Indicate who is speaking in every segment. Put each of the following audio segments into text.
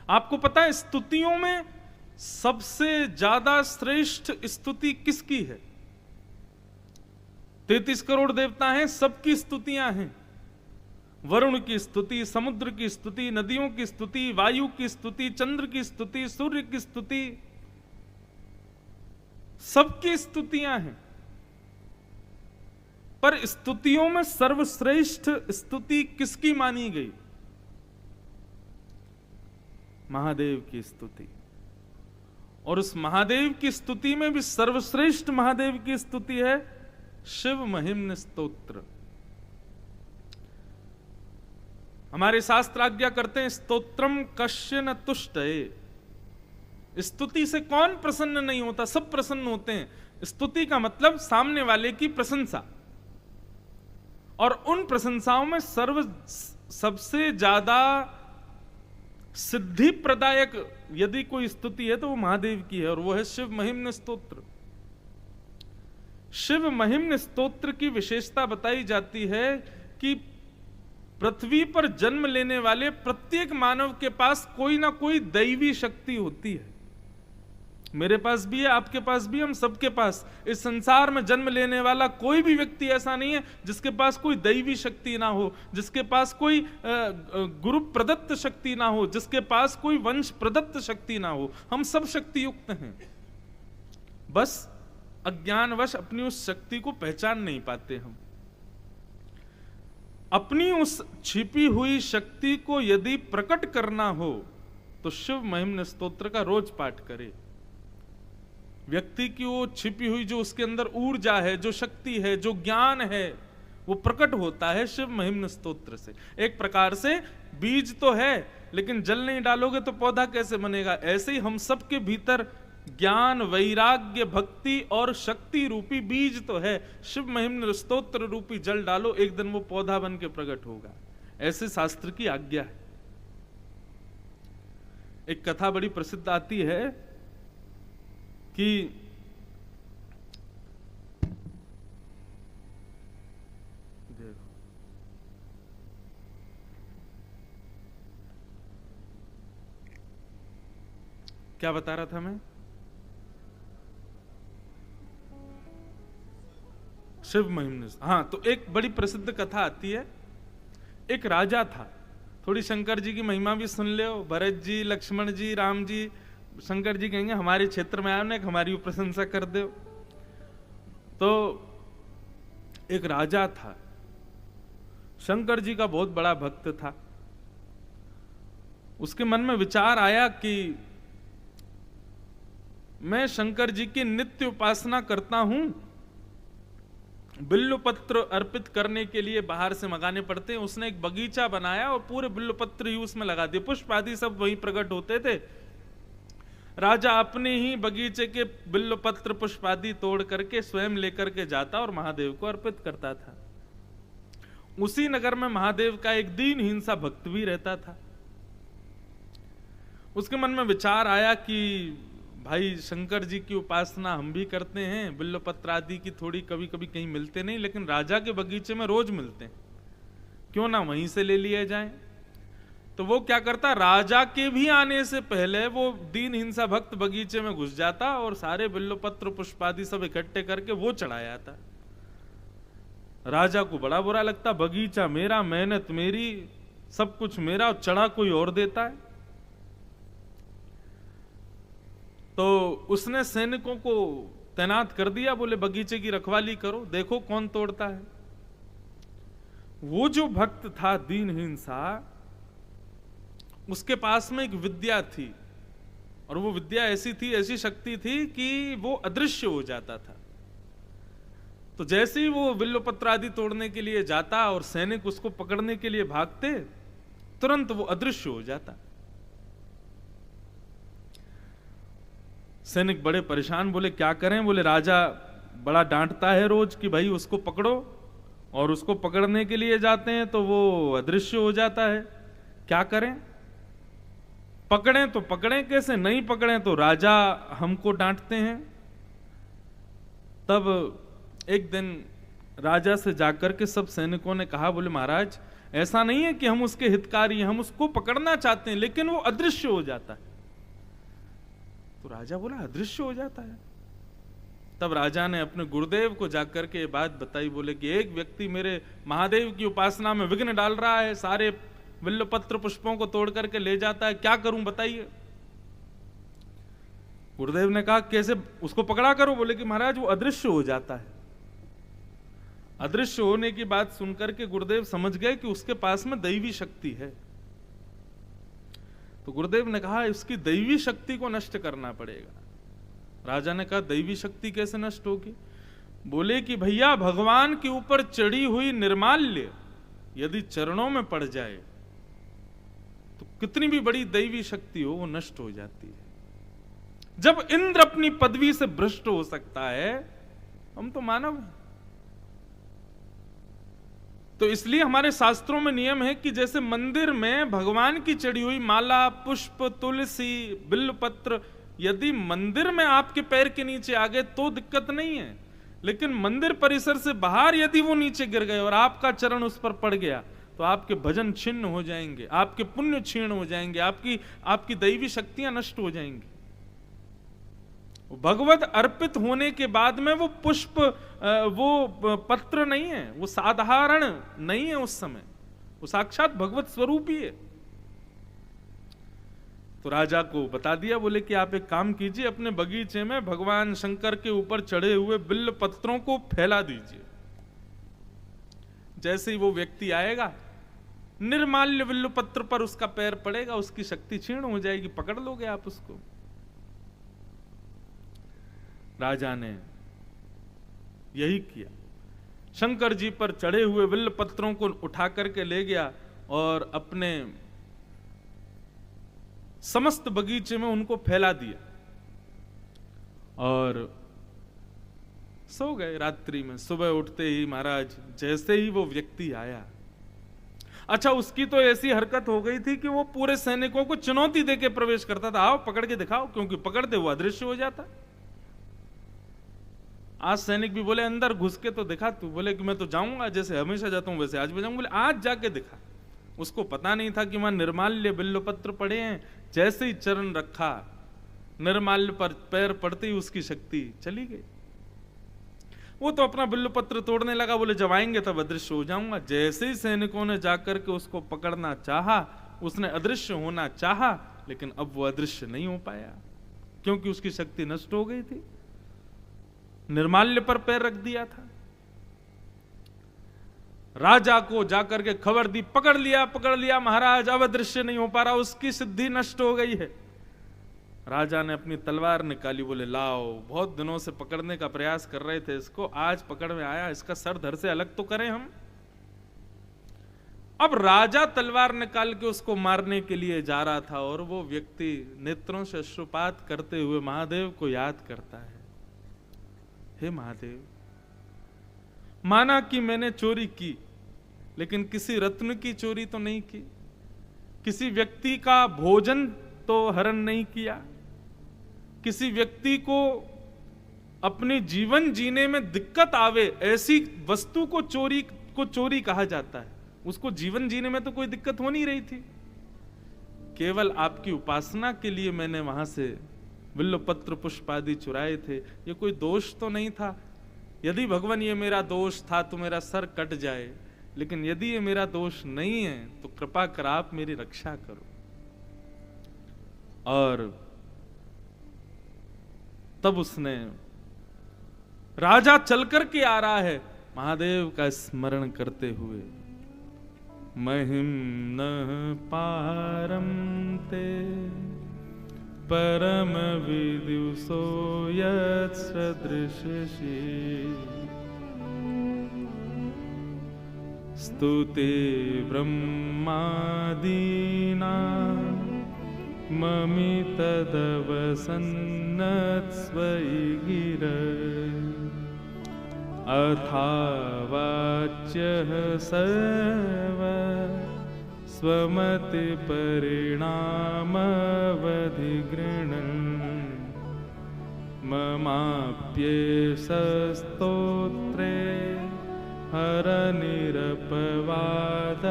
Speaker 1: आपको पता है स्तुतियों में सबसे ज्यादा श्रेष्ठ स्तुति किसकी है? 33 करोड़ देवता हैं, सबकी स्तुतियां हैं। वरुण की स्तुति, समुद्र की स्तुति, नदियों की स्तुति, वायु की स्तुति, चंद्र की स्तुति, सूर्य की स्तुति, सबकी स्तुतियां हैं। पर स्तुतियों में सर्वश्रेष्ठ स्तुति किसकी मानी गई? महादेव की स्तुति। और उस महादेव की स्तुति में भी सर्वश्रेष्ठ महादेव की स्तुति है शिव महिम्न स्तोत्र। हमारे शास्त्र आज्ञा करते हैं स्तोत्रम कश्य न तुष्टये। स्तुति से कौन प्रसन्न नहीं होता? सब प्रसन्न होते हैं। स्तुति का मतलब सामने वाले की प्रशंसा, और उन प्रशंसाओं में सबसे ज्यादा सिद्धि प्रदायक यदि कोई स्तुति है तो वो महादेव की है, और वो है शिव महिम्न स्तोत्र। शिव महिम्न स्तोत्र की विशेषता बताई जाती है कि पृथ्वी पर जन्म लेने वाले प्रत्येक मानव के पास कोई ना कोई दैवी शक्ति होती है। मेरे पास भी है, आपके पास भी, हम सबके पास। इस संसार में जन्म लेने वाला कोई भी व्यक्ति ऐसा नहीं है जिसके पास कोई दैवी शक्ति ना हो, जिसके पास कोई गुरु प्रदत्त शक्ति ना हो, जिसके पास कोई वंश प्रदत्त शक्ति ना हो। हम सब शक्ति युक्त हैं, बस अज्ञानवश अपनी उस शक्ति को पहचान नहीं पाते। हम अपनी उस छिपी हुई शक्ति को यदि प्रकट करना हो तो शिव महिम्न स्तोत्र का रोज पाठ करें। व्यक्ति की वो छिपी हुई जो उसके अंदर ऊर्जा है, जो शक्ति है, जो ज्ञान है, वो प्रकट होता है शिव महिम्न स्तोत्र से। एक प्रकार से बीज तो है, लेकिन जल नहीं डालोगे तो पौधा कैसे बनेगा? ऐसे ही हम सबके भीतर ज्ञान, वैराग्य, भक्ति और शक्ति रूपी बीज तो है। शिव महिम्न स्तोत्र रूपी जल डालो, एक दिन वो पौधा बन के प्रकट होगा। ऐसे शास्त्र की आज्ञा है। एक कथा बड़ी प्रसिद्ध आती है कि क्या बता रहा था मैं? शिव महिम्न। हाँ, तो एक बड़ी प्रसिद्ध कथा आती है। एक राजा था, थोड़ी शंकर जी की महिमा भी सुन ले। भरत जी, लक्ष्मण जी, राम जी, शंकर जी कहेंगे हमारे क्षेत्र में आयो ने हमारी प्रशंसा कर दो। तो एक राजा था, शंकर जी का बहुत बड़ा भक्त था। उसके मन में विचार आया कि मैं शंकर जी की नित्य उपासना करता हूं, बिल्वपत्र अर्पित करने के लिए बाहर से मंगाने पड़ते हैं। उसने एक बगीचा बनाया और पूरे बिल्वपत्र ही उसमें लगा दिए। पुष्प आदि सब वहीं प्रकट होते थे। राजा अपने ही बगीचे के बिल्वपत्र पुष्प आदि तोड़ करके स्वयं लेकर के जाता और महादेव को अर्पित करता था। उसी नगर में महादेव का एक दीनहीन सा भक्त भी रहता था। उसके मन में विचार आया कि भाई शंकर जी की उपासना हम भी करते हैं, बिल्वपत्र आदि की थोड़ी कभी कभी कहीं मिलते नहीं, लेकिन राजा के बगीचे में रोज मिलते हैं, क्यों ना वहीं से ले लिए जाएं। तो वो क्या करता, राजा के भी आने से पहले वो दीनहीन सा भक्त बगीचे में घुस जाता और सारे बिल्वपत्र पुष्प आदि सब इकट्ठे करके वो चढ़ाया था। राजा को बड़ा बुरा लगता, बगीचा मेरा, मेहनत मेरी, सब कुछ मेरा, और चढ़ा कोई और देता है। तो उसने सैनिकों को तैनात कर दिया, बोले बगीचे की रखवाली करो, देखो कौन तोड़ता है। वो जो भक्त था दीनहीन सा, उसके पास में एक विद्या थी, और वो विद्या ऐसी थी, ऐसी शक्ति थी कि वो अदृश्य हो जाता था। तो जैसे ही वो बिल्वपत्र आदि तोड़ने के लिए जाता और सैनिक उसको पकड़ने के लिए भागते, तुरंत वो अदृश्य हो जाता। सैनिक बड़े परेशान, बोले क्या करें? बोले राजा बड़ा डांटता है रोज कि भाई उसको पकड़ो, और उसको पकड़ने के लिए जाते हैं तो वो अदृश्य हो जाता है, क्या करें? पकड़ें तो पकड़ें कैसे, नहीं पकड़ें तो राजा हमको डांटते हैं। तब एक दिन राजा से जाकर के सब सैनिकों ने कहा, बोले महाराज ऐसा नहीं है कि हम उसके हितकारी हैं, हम उसको पकड़ना चाहते हैं, लेकिन वो अदृश्य हो जाता है। तो राजा बोला अदृश्य हो जाता है। तब राजा ने अपने गुरुदेव को जाकर के ये बात बताई। बोले कि एक व्यक्ति मेरे महादेव की उपासना में विघ्न डाल रहा है, सारे बिल्वपत्र पुष्पों को तोड़ करके ले जाता है, क्या करूं बताइए। गुरुदेव ने कहा कैसे, उसको पकड़ा करो। बोले कि महाराज वो अदृश्य हो जाता है। अदृश्य होने की बात सुनकर के गुरुदेव समझ गए कि उसके पास में दैवी शक्ति है। तो गुरुदेव ने कहा इसकी दैवी शक्ति को नष्ट करना पड़ेगा। राजा ने कहा दैवी शक्ति कैसे नष्ट होगी। बोले कि भैया भगवान के ऊपर चढ़ी हुई निर्माल्य यदि चरणों में पड़ जाए तो कितनी भी बड़ी दैवी शक्ति हो वो नष्ट हो जाती है। जब इंद्र अपनी पदवी से भ्रष्ट हो सकता है, हम तो मानव हैं। तो इसलिए हमारे शास्त्रों में नियम है कि जैसे मंदिर में भगवान की चढ़ी हुई माला, पुष्प, तुलसी, बिल्वपत्र यदि मंदिर में आपके पैर के नीचे आ गए तो दिक्कत नहीं है, लेकिन मंदिर परिसर से बाहर यदि वो नीचे गिर गए और आपका चरण उस पर पड़ गया तो आपके भजन छिन्न हो जाएंगे, आपके पुण्य क्षीण हो जाएंगे, आपकी दैवी शक्तियां नष्ट हो जाएंगी। भगवत अर्पित होने के बाद में वो पुष्प, वो पत्र नहीं है, वो साधारण नहीं है, उस समय वो साक्षात भगवत स्वरूप ही है। तो राजा को बता दिया। बोले कि आप एक काम कीजिए, अपने बगीचे में भगवान शंकर के ऊपर चढ़े हुए बिल्व पत्रों को फैला दीजिए। जैसे ही वो व्यक्ति आएगा, निर्माल्य बिल्व पत्र पर उसका पैर पड़ेगा, उसकी शक्ति क्षीण हो जाएगी, पकड़ लोगे आप उसको। राजा ने यही किया। शंकर जी पर चढ़े हुए बिल्व पत्रों को उठा करके ले गया और अपने समस्त बगीचे में उनको फैला दिया और सो गए रात्रि में। सुबह उठते ही महाराज जैसे ही वो व्यक्ति आया, अच्छा उसकी तो ऐसी हरकत हो गई थी कि वो पूरे सैनिकों को चुनौती देके प्रवेश करता था, आओ पकड़ के दिखाओ, क्योंकि पकड़ते वो अदृश्य हो जाता। आज सैनिक भी बोले अंदर घुस के तो दिखा तू। बोले कि मैं तो जाऊंगा, जैसे हमेशा जाता हूं वैसे आज भी जाऊंगा। बोले आज जाके दिखा। उसको पता नहीं था कि वहां निर्माल्य बिल्वपत्र पड़े हैं। जैसे ही चरण रखा, निर्माल्य पर पैर पड़ते ही उसकी शक्ति चली गई। वो तो अपना बिल्वपत्र तोड़ने लगा। बोले जब आएंगे तब अदृश्य हो जाऊंगा। जैसे ही सैनिकों ने जाकर के उसको पकड़ना चाहा, उसने अदृश्य होना चाहा, लेकिन अब वो अदृश्य नहीं हो पाया, क्योंकि उसकी शक्ति नष्ट हो गई थी। निर्माल्य पर पैर रख दिया था। राजा को जाकर के खबर दी, पकड़ लिया महाराज, अब अदृश्य नहीं हो पा रहा, उसकी सिद्धि नष्ट हो गई है। राजा ने अपनी तलवार निकाली। बोले लाओ, बहुत दिनों से पकड़ने का प्रयास कर रहे थे इसको, आज पकड़ में आया, इसका सर धड़ से अलग तो करें हम। अब राजा तलवार निकाल के उसको मारने के लिए जा रहा था और वो व्यक्ति नेत्रों से अश्रुपात करते हुए महादेव को याद करता है। हे महादेव, माना कि मैंने चोरी की, लेकिन किसी रत्न की चोरी तो नहीं की, किसी व्यक्ति का भोजन तो हरण नहीं किया, किसी व्यक्ति को अपने जीवन जीने में दिक्कत आवे ऐसी वस्तु को चोरी कहा जाता है। उसको जीवन जीने में तो कोई दिक्कत हो नहीं रही थी, केवल आपकी उपासना के लिए मैंने वहां से बिल्वपत्र पुष्प आदि चुराए थे। ये कोई दोष तो नहीं था। यदि भगवान ये मेरा दोष था तो मेरा सर कट जाए, लेकिन यदि ये मेरा दोष नहीं है तो कृपा कर आप मेरी रक्षा करो। और तब उसने, राजा चल करके आ रहा है महादेव का स्मरण करते हुए, महिम न पारम ते परम विदुषो यत्सदृशि स्तुते ब्रह्मादीना ममि तदवसन्नत्स्वयि गिरः अथावाच्यः सर्व स्वमति परिणामवधिगृह्णन् ममाप्येष स्तोत्रे हर निरपवाद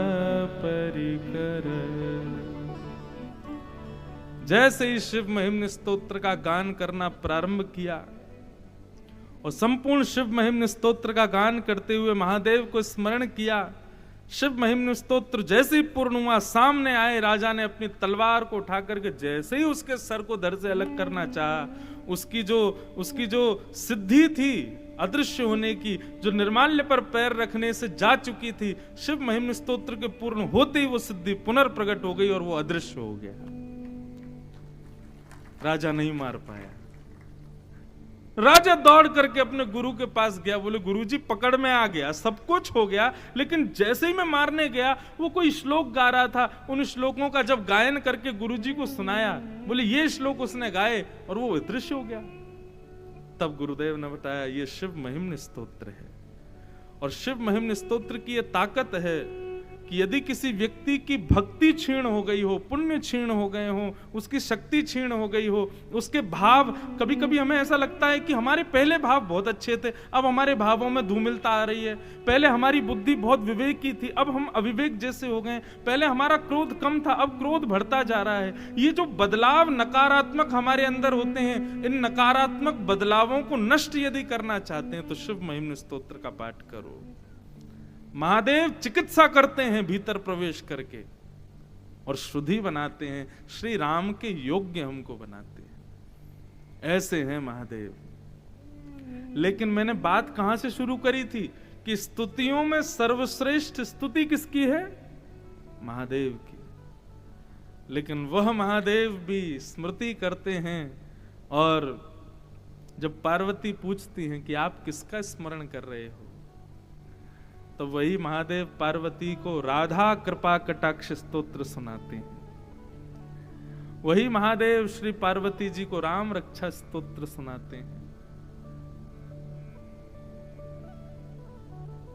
Speaker 1: परिकर। जैसे ही शिव महिम्न स्तोत्र का गान करना प्रारंभ किया और संपूर्ण शिव महिम्न स्तोत्र का गान करते हुए महादेव को स्मरण किया, शिव महिम्न स्तोत्र जैसे ही पूर्ण हुआ, सामने आए राजा ने अपनी तलवार को उठा करके जैसे ही उसके सर को धड़ से अलग करना चाहा, उसकी जो सिद्धि थी अदृश्य होने की, जो निर्माल्य पर पैर रखने से जा चुकी थी, शिव महिम्न स्तोत्र के पूर्ण होते ही वो सिद्धि पुनर्प्रकट हो गई और वो अदृश्य हो गया। राजा नहीं मार पाया। राजा दौड़ करके अपने गुरु के पास गया, बोले गुरुजी पकड़ में आ गया, सब कुछ हो गया, लेकिन जैसे ही मैं मारने गया वो कोई श्लोक गा रहा था, उन श्लोकों का जब गायन करके गुरुजी को सुनाया, बोले ये श्लोक उसने गाए और वो अदृश्य हो गया। तब गुरुदेव ने बताया ये शिव महिम्न स्तोत्र है। और शिव महिम्न स्तोत्र की ये ताकत है कि यदि किसी व्यक्ति की भक्ति क्षीण हो गई हो, पुण्य क्षीण हो गए हो, उसकी शक्ति क्षीण हो गई हो, उसके भाव, कभी कभी हमें ऐसा लगता है कि हमारे पहले भाव बहुत अच्छे थे, अब हमारे भावों में धूमिलता आ रही है, पहले हमारी बुद्धि बहुत विवेक की थी, अब हम अविवेक जैसे हो गए, पहले हमारा क्रोध कम था, अब क्रोध बढ़ता जा रहा है। ये जो बदलाव नकारात्मक हमारे अंदर होते हैं, इन नकारात्मक बदलावों को नष्ट यदि करना चाहते हैं तो शिव महिम्न स्तोत्र का पाठ करो। महादेव चिकित्सा करते हैं भीतर प्रवेश करके और शुद्धि बनाते हैं, श्री राम के योग्य हमको बनाते हैं। ऐसे हैं महादेव। लेकिन मैंने बात कहां से शुरू करी थी कि स्तुतियों में सर्वश्रेष्ठ स्तुति किसकी है? महादेव की। लेकिन वह महादेव भी स्मृति करते हैं और जब पार्वती पूछती हैं कि आप किसका स्मरण कर रहे हो, तो वही महादेव पार्वती को राधा कृपा कटाक्ष स्तोत्र सुनाते हैं। वही महादेव श्री पार्वती जी को राम रक्षा स्तोत्र सुनाते हैं।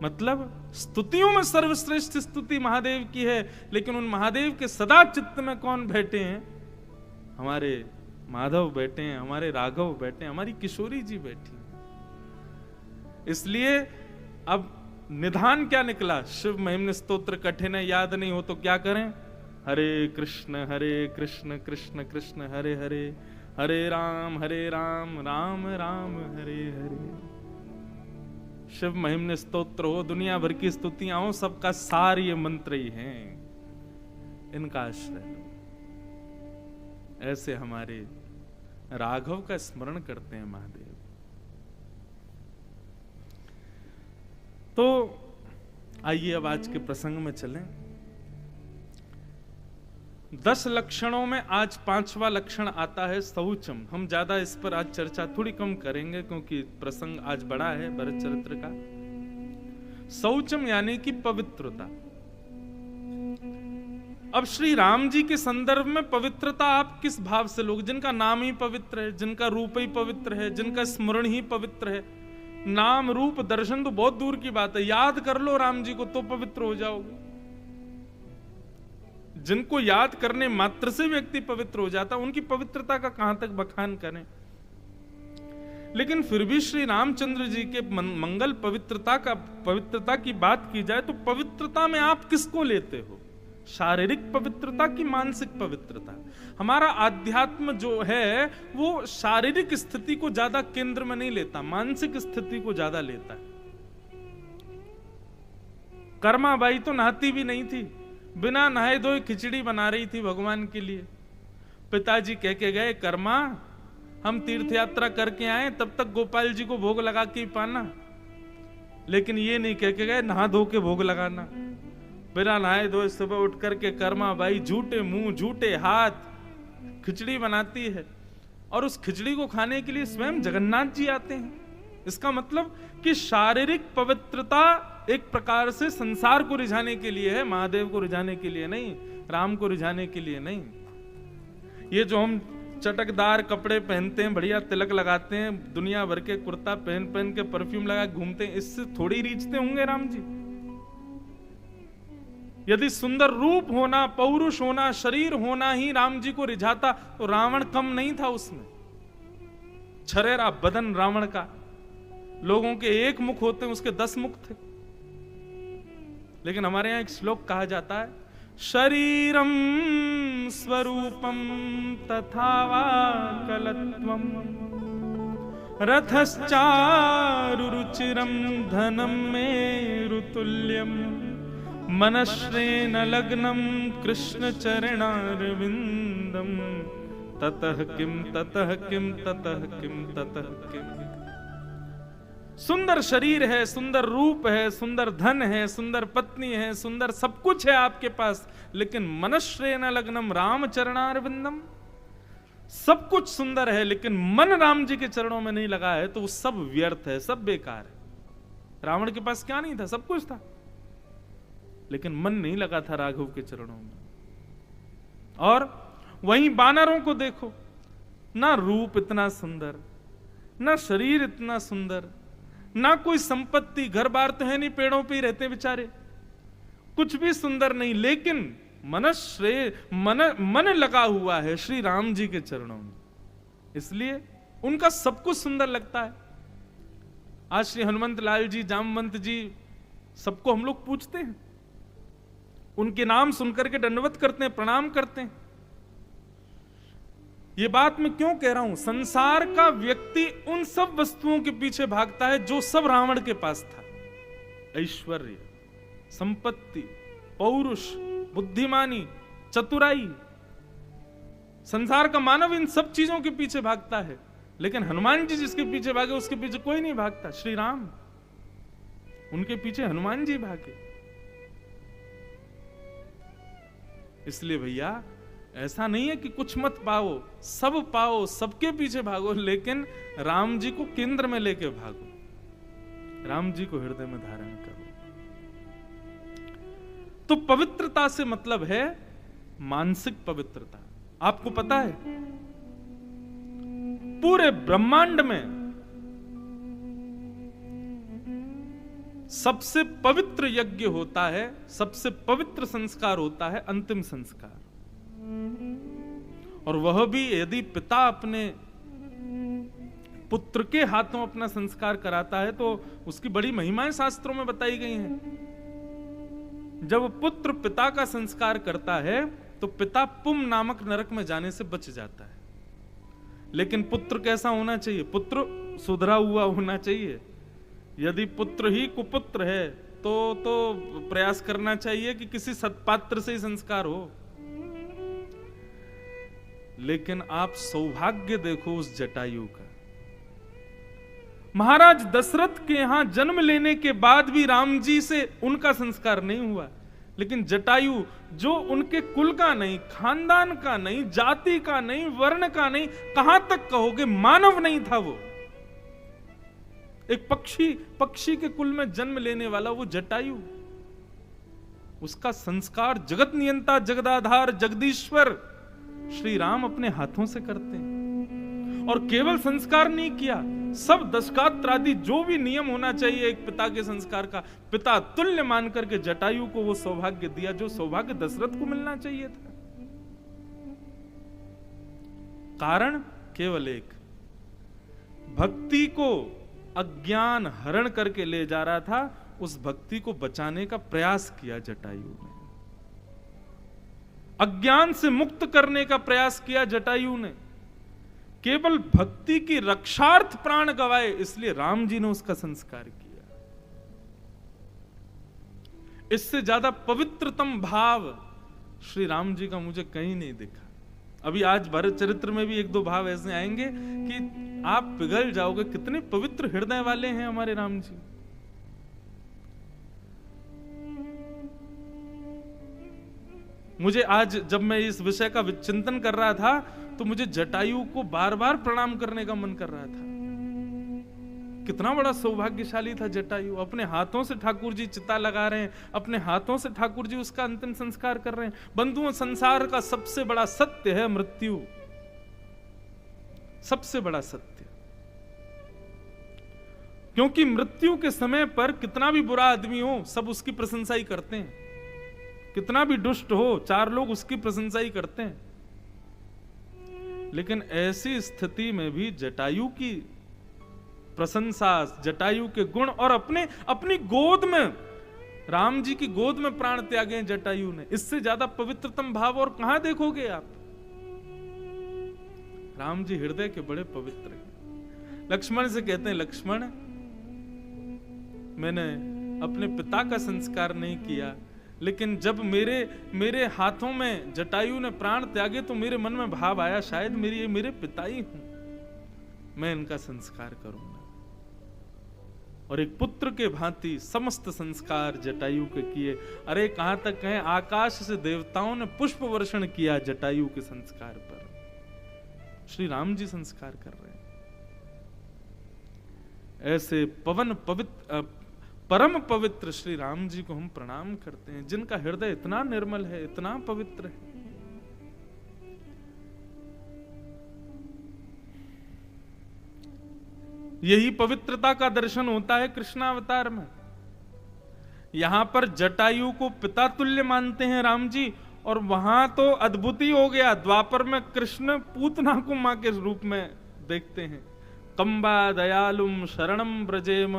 Speaker 1: मतलब स्तुतियों में सर्वश्रेष्ठ स्तुति महादेव की है, लेकिन उन महादेव के सदा चित्त में कौन बैठे हैं? हमारे माधव बैठे हैं, हमारे राघव बैठे हैं, हमारी किशोरी जी बैठी हैं। इसलिए अब निधान क्या निकला? शिव महिम्न स्तोत्र कठिन है, याद नहीं हो तो क्या करें? हरे कृष्ण कृष्ण कृष्ण हरे हरे, हरे राम राम राम हरे हरे। शिव महिम्न स्तोत्र हो, दुनिया भर की स्तुतियां हो, सबका सार ये मंत्र ही हैं, इनका आश्रय लो। ऐसे हमारे राघव का स्मरण करते हैं महादेव। तो आइए अब आज के प्रसंग में चलें। 10 लक्षणों में आज 5वां लक्षण आता है शौचम। हम ज्यादा इस पर आज चर्चा थोड़ी कम करेंगे क्योंकि प्रसंग आज बड़ा है भरत चरित्र का। शौचम यानी कि पवित्रता। अब श्री राम जी के संदर्भ में पवित्रता आप किस भाव से लोग, जिनका नाम ही पवित्र है, जिनका रूप ही पवित्र है, जिनका स्मरण ही पवित्र है, नाम रूप दर्शन तो बहुत दूर की बात है, याद कर लो राम जी को तो पवित्र हो जाओगे। जिनको याद करने मात्र से व्यक्ति पवित्र हो जाता, उनकी पवित्रता का कहां तक बखान करें। लेकिन फिर भी श्री रामचंद्र जी के मंगल पवित्रता की बात की जाए तो पवित्रता में आप किसको लेते हो? शारीरिक पवित्रता की मानसिक पवित्रता? हमारा आध्यात्म जो है वो शारीरिक स्थिति को ज्यादा केंद्र में नहीं लेता, मानसिक स्थिति को ज्यादा लेता है। कर्माबाई तो नहाती भी नहीं थी, बिना नहाए धोए खिचड़ी बना रही थी भगवान के लिए। पिताजी कह के गए, कर्मा हम तीर्थ यात्रा करके आए, तब तक गोपाल जी को भोग लगा के ही पाना, लेकिन ये नहीं कह के गए नहा धो के भोग लगाना। बिना नहाए धोए सुबह उठ करके कर्मा बाई झूठे मुंह झूठे हाथ खिचड़ी बनाती है, और उस खिचड़ी को खाने के लिए स्वयं जगन्नाथ जी आते हैं। इसका मतलब कि शारीरिक पवित्रता एक प्रकार से संसार को रिझाने के लिए है, महादेव को रिझाने के लिए नहीं, राम को रिझाने के लिए नहीं। ये जो हम चटकदार कपड़े पहनते हैं, बढ़िया तिलक लगाते हैं, दुनिया भर के कुर्ता पहन पहन के परफ्यूम लगा घूमते हैं, इससे थोड़ी रीझते होंगे राम जी। यदि सुंदर रूप होना, पौरुष होना, शरीर होना ही राम जी को रिझाता तो रावण कम नहीं था उसमें। छरेरा बदन रावण का, लोगों के एक मुख होते हैं उसके 10 मुख थे। लेकिन हमारे यहां एक श्लोक कहा जाता है, शरीरम स्वरूपम तथा वा कलत्वम रथश्चारुरुचिरम धनम मेरुतुल्यम मनश्रेण लग्नम कृष्ण चरणारविंदम ततः किम ततः किम ततः किम ततः किम। सुंदर शरीर है, सुंदर रूप है, सुंदर धन है, सुंदर पत्नी है, सुंदर सब कुछ है आपके पास, लेकिन मनश्रेण लग्नम राम चरणारविंदम, सब कुछ सुंदर है लेकिन मन राम जी के चरणों में नहीं लगा है तो वो सब व्यर्थ है, सब बेकार है। रावण के पास क्या नहीं था, सब कुछ था, लेकिन मन नहीं लगा था राघव के चरणों में। और वहीं वानरों को देखो, ना रूप इतना सुंदर, ना शरीर इतना सुंदर, ना कोई संपत्ति, घर बार तो है नहीं, पेड़ों पे ही रहते बेचारे, कुछ भी सुंदर नहीं, लेकिन मन लगा हुआ है श्री राम जी के चरणों में, इसलिए उनका सब कुछ सुंदर लगता है। आज श्री हनुमंत लाल जी, जामवंत जी, सबको हम लोग पूछते हैं, उनके नाम सुनकर के दंडवत करते हैं, प्रणाम करते हैं। ये बात मैं क्यों कह रहा हूं, संसार का व्यक्ति उन सब वस्तुओं के पीछे भागता है जो सब रावण के पास था, ऐश्वर्य, संपत्ति, पौरुष, बुद्धिमानी, चतुराई। संसार का मानव इन सब चीजों के पीछे भागता है, लेकिन हनुमान जी जिसके पीछे भागे उसके पीछे कोई नहीं भागता। श्री राम, उनके पीछे हनुमान जी भागे। इसलिए भैया ऐसा नहीं है कि कुछ मत पाओ, सब पाओ, सबके पीछे भागो, लेकिन राम जी को केंद्र में लेके भागो, राम जी को हृदय में धारण करो। तो पवित्रता से मतलब है मानसिक पवित्रता। आपको पता है पूरे ब्रह्मांड में सबसे पवित्र यज्ञ होता है, सबसे पवित्र संस्कार होता है अंतिम संस्कार, और वह भी यदि पिता अपने पुत्र के हाथों अपना संस्कार कराता है तो उसकी बड़ी महिमाएं शास्त्रों में बताई गई हैं। जब पुत्र पिता का संस्कार करता है तो पिता पुम नामक नरक में जाने से बच जाता है। लेकिन पुत्र कैसा होना चाहिए? पुत्र सुधरा हुआ होना चाहिए। यदि पुत्र ही कुपुत्र है तो प्रयास करना चाहिए कि किसी सत्पात्र से ही संस्कार हो। लेकिन आप सौभाग्य देखो उस जटायु का। महाराज दशरथ के यहां जन्म लेने के बाद भी राम जी से उनका संस्कार नहीं हुआ, लेकिन जटायु जो उनके कुल का नहीं, खानदान का नहीं, जाति का नहीं, वर्ण का नहीं, कहां तक कहोगे मानव नहीं था वो। एक पक्षी के कुल में जन्म लेने वाला वो जटायु, उसका संस्कार जगत नियंता, जगदाधार, जगदीश्वर श्री राम अपने हाथों से करते हैं। और केवल संस्कार नहीं किया, सब दशकात्रादि जो भी नियम होना चाहिए एक पिता के संस्कार का, पिता तुल्य मान करके जटायु को वो सौभाग्य दिया जो सौभाग्य दशरथ को मिलना चाहिए था। कारण केवल एक, भक्ति को अज्ञान हरण करके ले जा रहा था, उस भक्ति को बचाने का प्रयास किया जटायु ने। अज्ञान से मुक्त करने का प्रयास किया जटायु ने। केवल भक्ति की रक्षार्थ प्राण गवाए, इसलिए राम जी ने उसका संस्कार किया। इससे ज्यादा पवित्रतम भाव श्री राम जी का मुझे कहीं नहीं दिखा। अभी आज भरत चरित्र में भी एक दो भाव ऐसे आएंगे कि आप पिघल जाओगे, कितने पवित्र हृदय वाले हैं हमारे राम जी। मुझे आज जब मैं इस विषय का चिंतन कर रहा था तो मुझे जटायु को बार बार प्रणाम करने का मन कर रहा था। कितना बड़ा सौभाग्यशाली था जटायु, अपने हाथों से ठाकुर जी चिता लगा रहे हैं, अपने हाथों से ठाकुर जी उसका अंतिम संस्कार कर रहे हैं। बंधुओं, संसार का सबसे बड़ा सत्य है मृत्यु, सबसे बड़ा सत्य। क्योंकि मृत्यु के समय पर कितना भी बुरा आदमी हो सब उसकी प्रशंसा ही करते हैं, कितना भी दुष्ट हो चार लोग उसकी प्रशंसा ही करते हैं। लेकिन ऐसी स्थिति में भी जटायु की प्रशंसा, जटायु के गुण और अपनी गोद में राम जी की गोद में प्राण त्यागे जटायु ने, इससे ज्यादा पवित्रतम भाव और कहां देखोगे आप। राम जी हृदय के बड़े पवित्र हैं। लक्ष्मण से कहते हैं, लक्ष्मण मैंने अपने पिता का संस्कार नहीं किया, लेकिन जब मेरे हाथों में जटायु ने प्राण त्यागे तो मेरे मन में भाव आया शायद मेरे पिता ही हूं, मैं इनका संस्कार करूंगा। और एक पुत्र के भांति समस्त संस्कार जटायु के किए। अरे कहां तक कहें, आकाश से देवताओं ने पुष्प वर्षण किया जटायु के संस्कार पर। श्री राम जी संस्कार कर रहे हैं। ऐसे परम पवित्र श्री राम जी को हम प्रणाम करते हैं, जिनका हृदय इतना निर्मल है, इतना पवित्र है। यही पवित्रता का दर्शन होता है कृष्णावतार में। यहां पर जटायु को पिता तुल्य मानते हैं राम जी, और वहां तो अद्भुत ही हो गया। द्वापर में कृष्ण पूतना को मां के रूप में देखते हैं। कंबा दयालुम शरणम ब्रजेम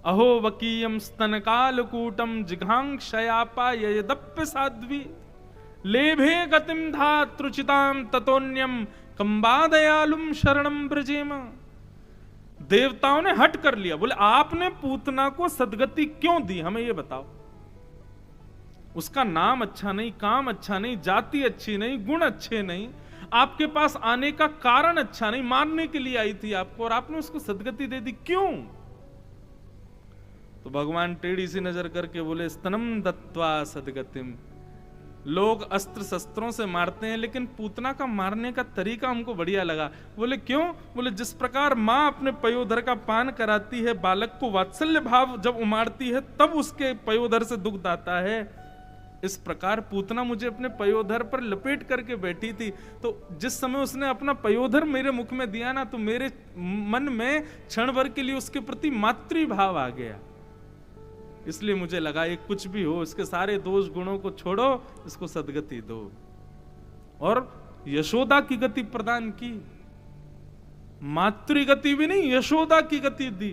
Speaker 1: अहो वकीयम स्तनकालकूटम जिघांक्षयापा यदप्य साध्वी लेभे गतिम धातृचिताम ततोन्यम कंबा दयालुम शरणम ब्रजेम। देवताओं ने हट कर लिया, बोले आपने पूतना को सदगति क्यों दी, हमें ये बताओ। उसका नाम अच्छा नहीं, काम अच्छा नहीं, जाति अच्छी नहीं, गुण अच्छे नहीं, आपके पास आने का कारण अच्छा नहीं, मारने के लिए आई थी आपको, और आपने उसको सदगति दे दी, क्यों। तो भगवान टेढ़ी सी नजर करके बोले, स्तनम दत्वा सदगतिम। लोग अस्त्र शस्त्रों से मारते हैं, लेकिन पूतना का मारने का तरीका हमको बढ़िया लगा। बोले क्यों। बोले जिस प्रकार माँ अपने पयोधर का पान कराती है, बालक को वात्सल्य भाव जब उमारती है तब उसके पयोधर से दुग्ध आता है, इस प्रकार पूतना मुझे अपने पयोधर पर लपेट करके बैठी थी, तो जिस समय उसने अपना पयोधर मेरे मुख में दिया ना, तो मेरे मन में क्षण भर के लिए उसके प्रति मातृभाव आ गया। इसलिए मुझे लगा ये कुछ भी हो, इसके सारे दोष गुणों को छोड़ो, इसको सदगति दो। और यशोदा की गति प्रदान की, मातृ गति भी नहीं, यशोदा की गति दी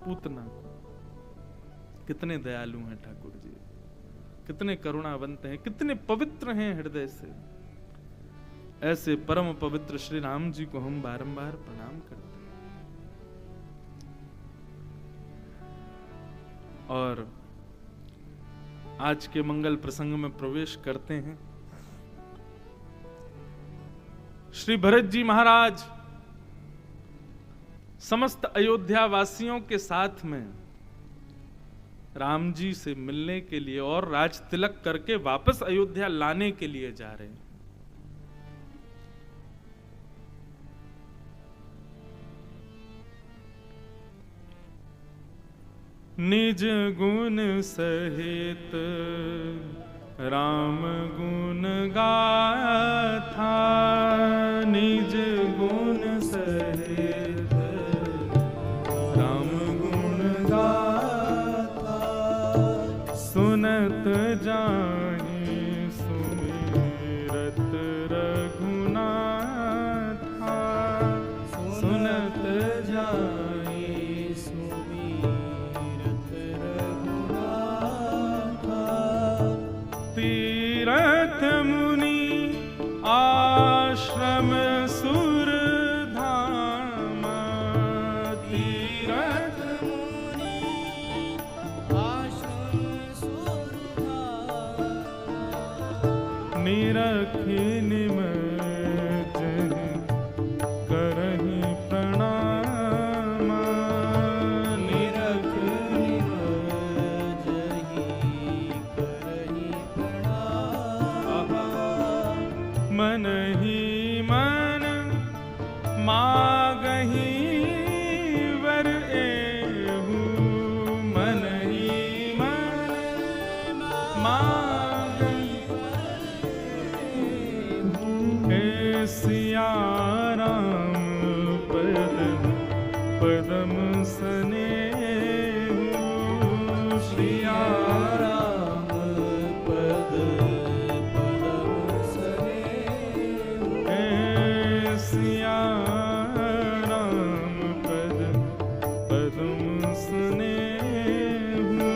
Speaker 1: पूतना को। कितने दयालु हैं ठाकुर जी, कितने करुणावंत हैं, कितने पवित्र हैं हृदय से। ऐसे परम पवित्र श्री राम जी को हम बारंबार प्रणाम करते हैं। और आज के मंगल प्रसंग में प्रवेश करते हैं। श्री भरत जी महाराज समस्त अयोध्या वासियों के साथ में राम जी से मिलने के लिए और राज तिलक करके वापस अयोध्या लाने के लिए जा रहे हैं। निज गुण सहित राम गुण गाथा, निज गुण सहित राम गुण गाथा, सुनत जाहि सुमिरत रघुनाथा, सुनत जाहि तीरथ मुनि आश्रम सुर धाम, तीरथ मुनि आश्रम सुर धाम, निरखि निमज करहि प्रणाम, निरखि मन ही मन मागहि वर एहू, मन ही मन मागहि हे सिया राम पद पदम स्नेहु, सिया राम पद सिया राम पद पदम स्नेहु,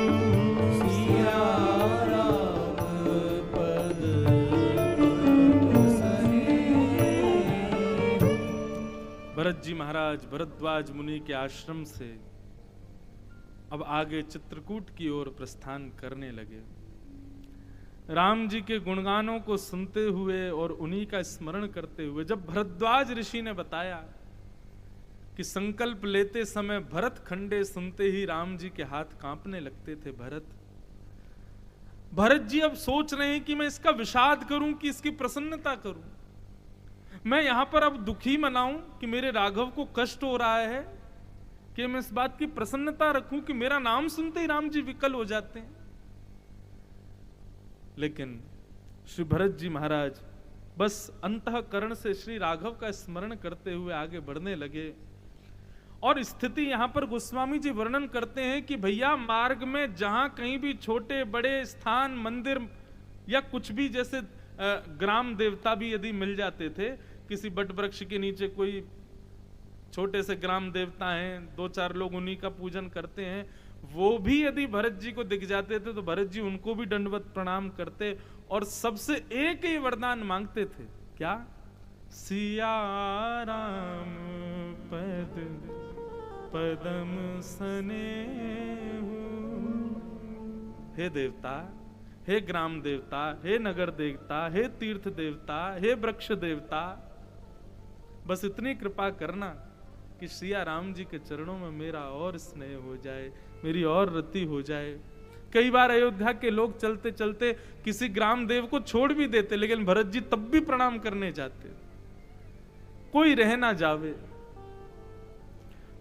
Speaker 1: भरत जी महाराज भरद्वाज मुनि के आश्रम से अब आगे चित्रकूट की ओर प्रस्थान करने लगे। राम जी के गुणगानों को सुनते हुए और उन्हीं का स्मरण करते हुए, जब भरद्वाज ऋषि ने बताया कि संकल्प लेते समय भरत खंडे सुनते ही राम जी के हाथ कांपने लगते थे। भरत जी अब सोच रहे हैं कि मैं इसका विषाद करूं कि इसकी प्रसन्नता करूं। मैं यहां पर अब दुखी मनाऊं कि मेरे राघव को कष्ट हो रहा है, कि मैं इस बात की प्रसन्नता रखूं कि मेरा नाम सुनते ही राम जी विकल हो जाते हैं। लेकिन श्री भरत जी महाराज बस अंतःकरण से श्री राघव का स्मरण करते हुए आगे बढ़ने लगे। और स्थिति यहां पर गोस्वामी जी वर्णन करते हैं कि भैया मार्ग में जहां कहीं भी छोटे बड़े स्थान, मंदिर या कुछ भी, जैसे ग्राम देवता भी यदि मिल जाते थे, किसी बट वृक्ष के नीचे कोई छोटे से ग्राम देवता हैं, 2-4 लोग उन्हीं का पूजन करते हैं, वो भी यदि भरत जी को दिख जाते थे तो भरत जी उनको भी दंडवत प्रणाम करते और सबसे एक ही वरदान मांगते थे, क्या? सिया राम पद पदम स्नेहु। हे देवता, हे ग्राम देवता, हे नगर देवता, हे तीर्थ देवता, हे वृक्ष देवता, बस इतनी कृपा करना कि सिया राम जी के चरणों में मेरा और स्नेह हो जाए, मेरी और रति हो जाए। कई बार अयोध्या के लोग चलते चलते किसी ग्राम देव को छोड़ भी देते, लेकिन भरत जी तब भी प्रणाम करने जाते। कोई रह ना जावे,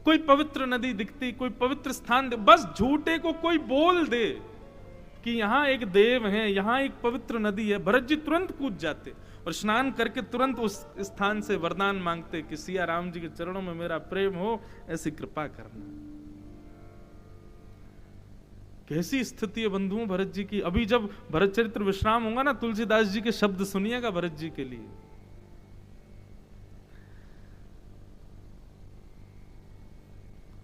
Speaker 1: कोई पवित्र नदी दिखती, कोई पवित्र स्थान, बस झूठे को कोई बोल दे कि यहां एक देव है, यहां एक पवित्र नदी है, भरत जी तुरंत कूद जाते और स्नान करके तुरंत उस स्थान से वरदान मांगते कि सिया राम जी के चरणों में मेरा प्रेम हो, ऐसी कृपा करना। कैसी स्थिति है बंधुओं भरत जी की। अभी जब भरत चरित्र विश्राम होगा ना, तुलसीदास जी के शब्द सुनिएगा भरत जी के लिए।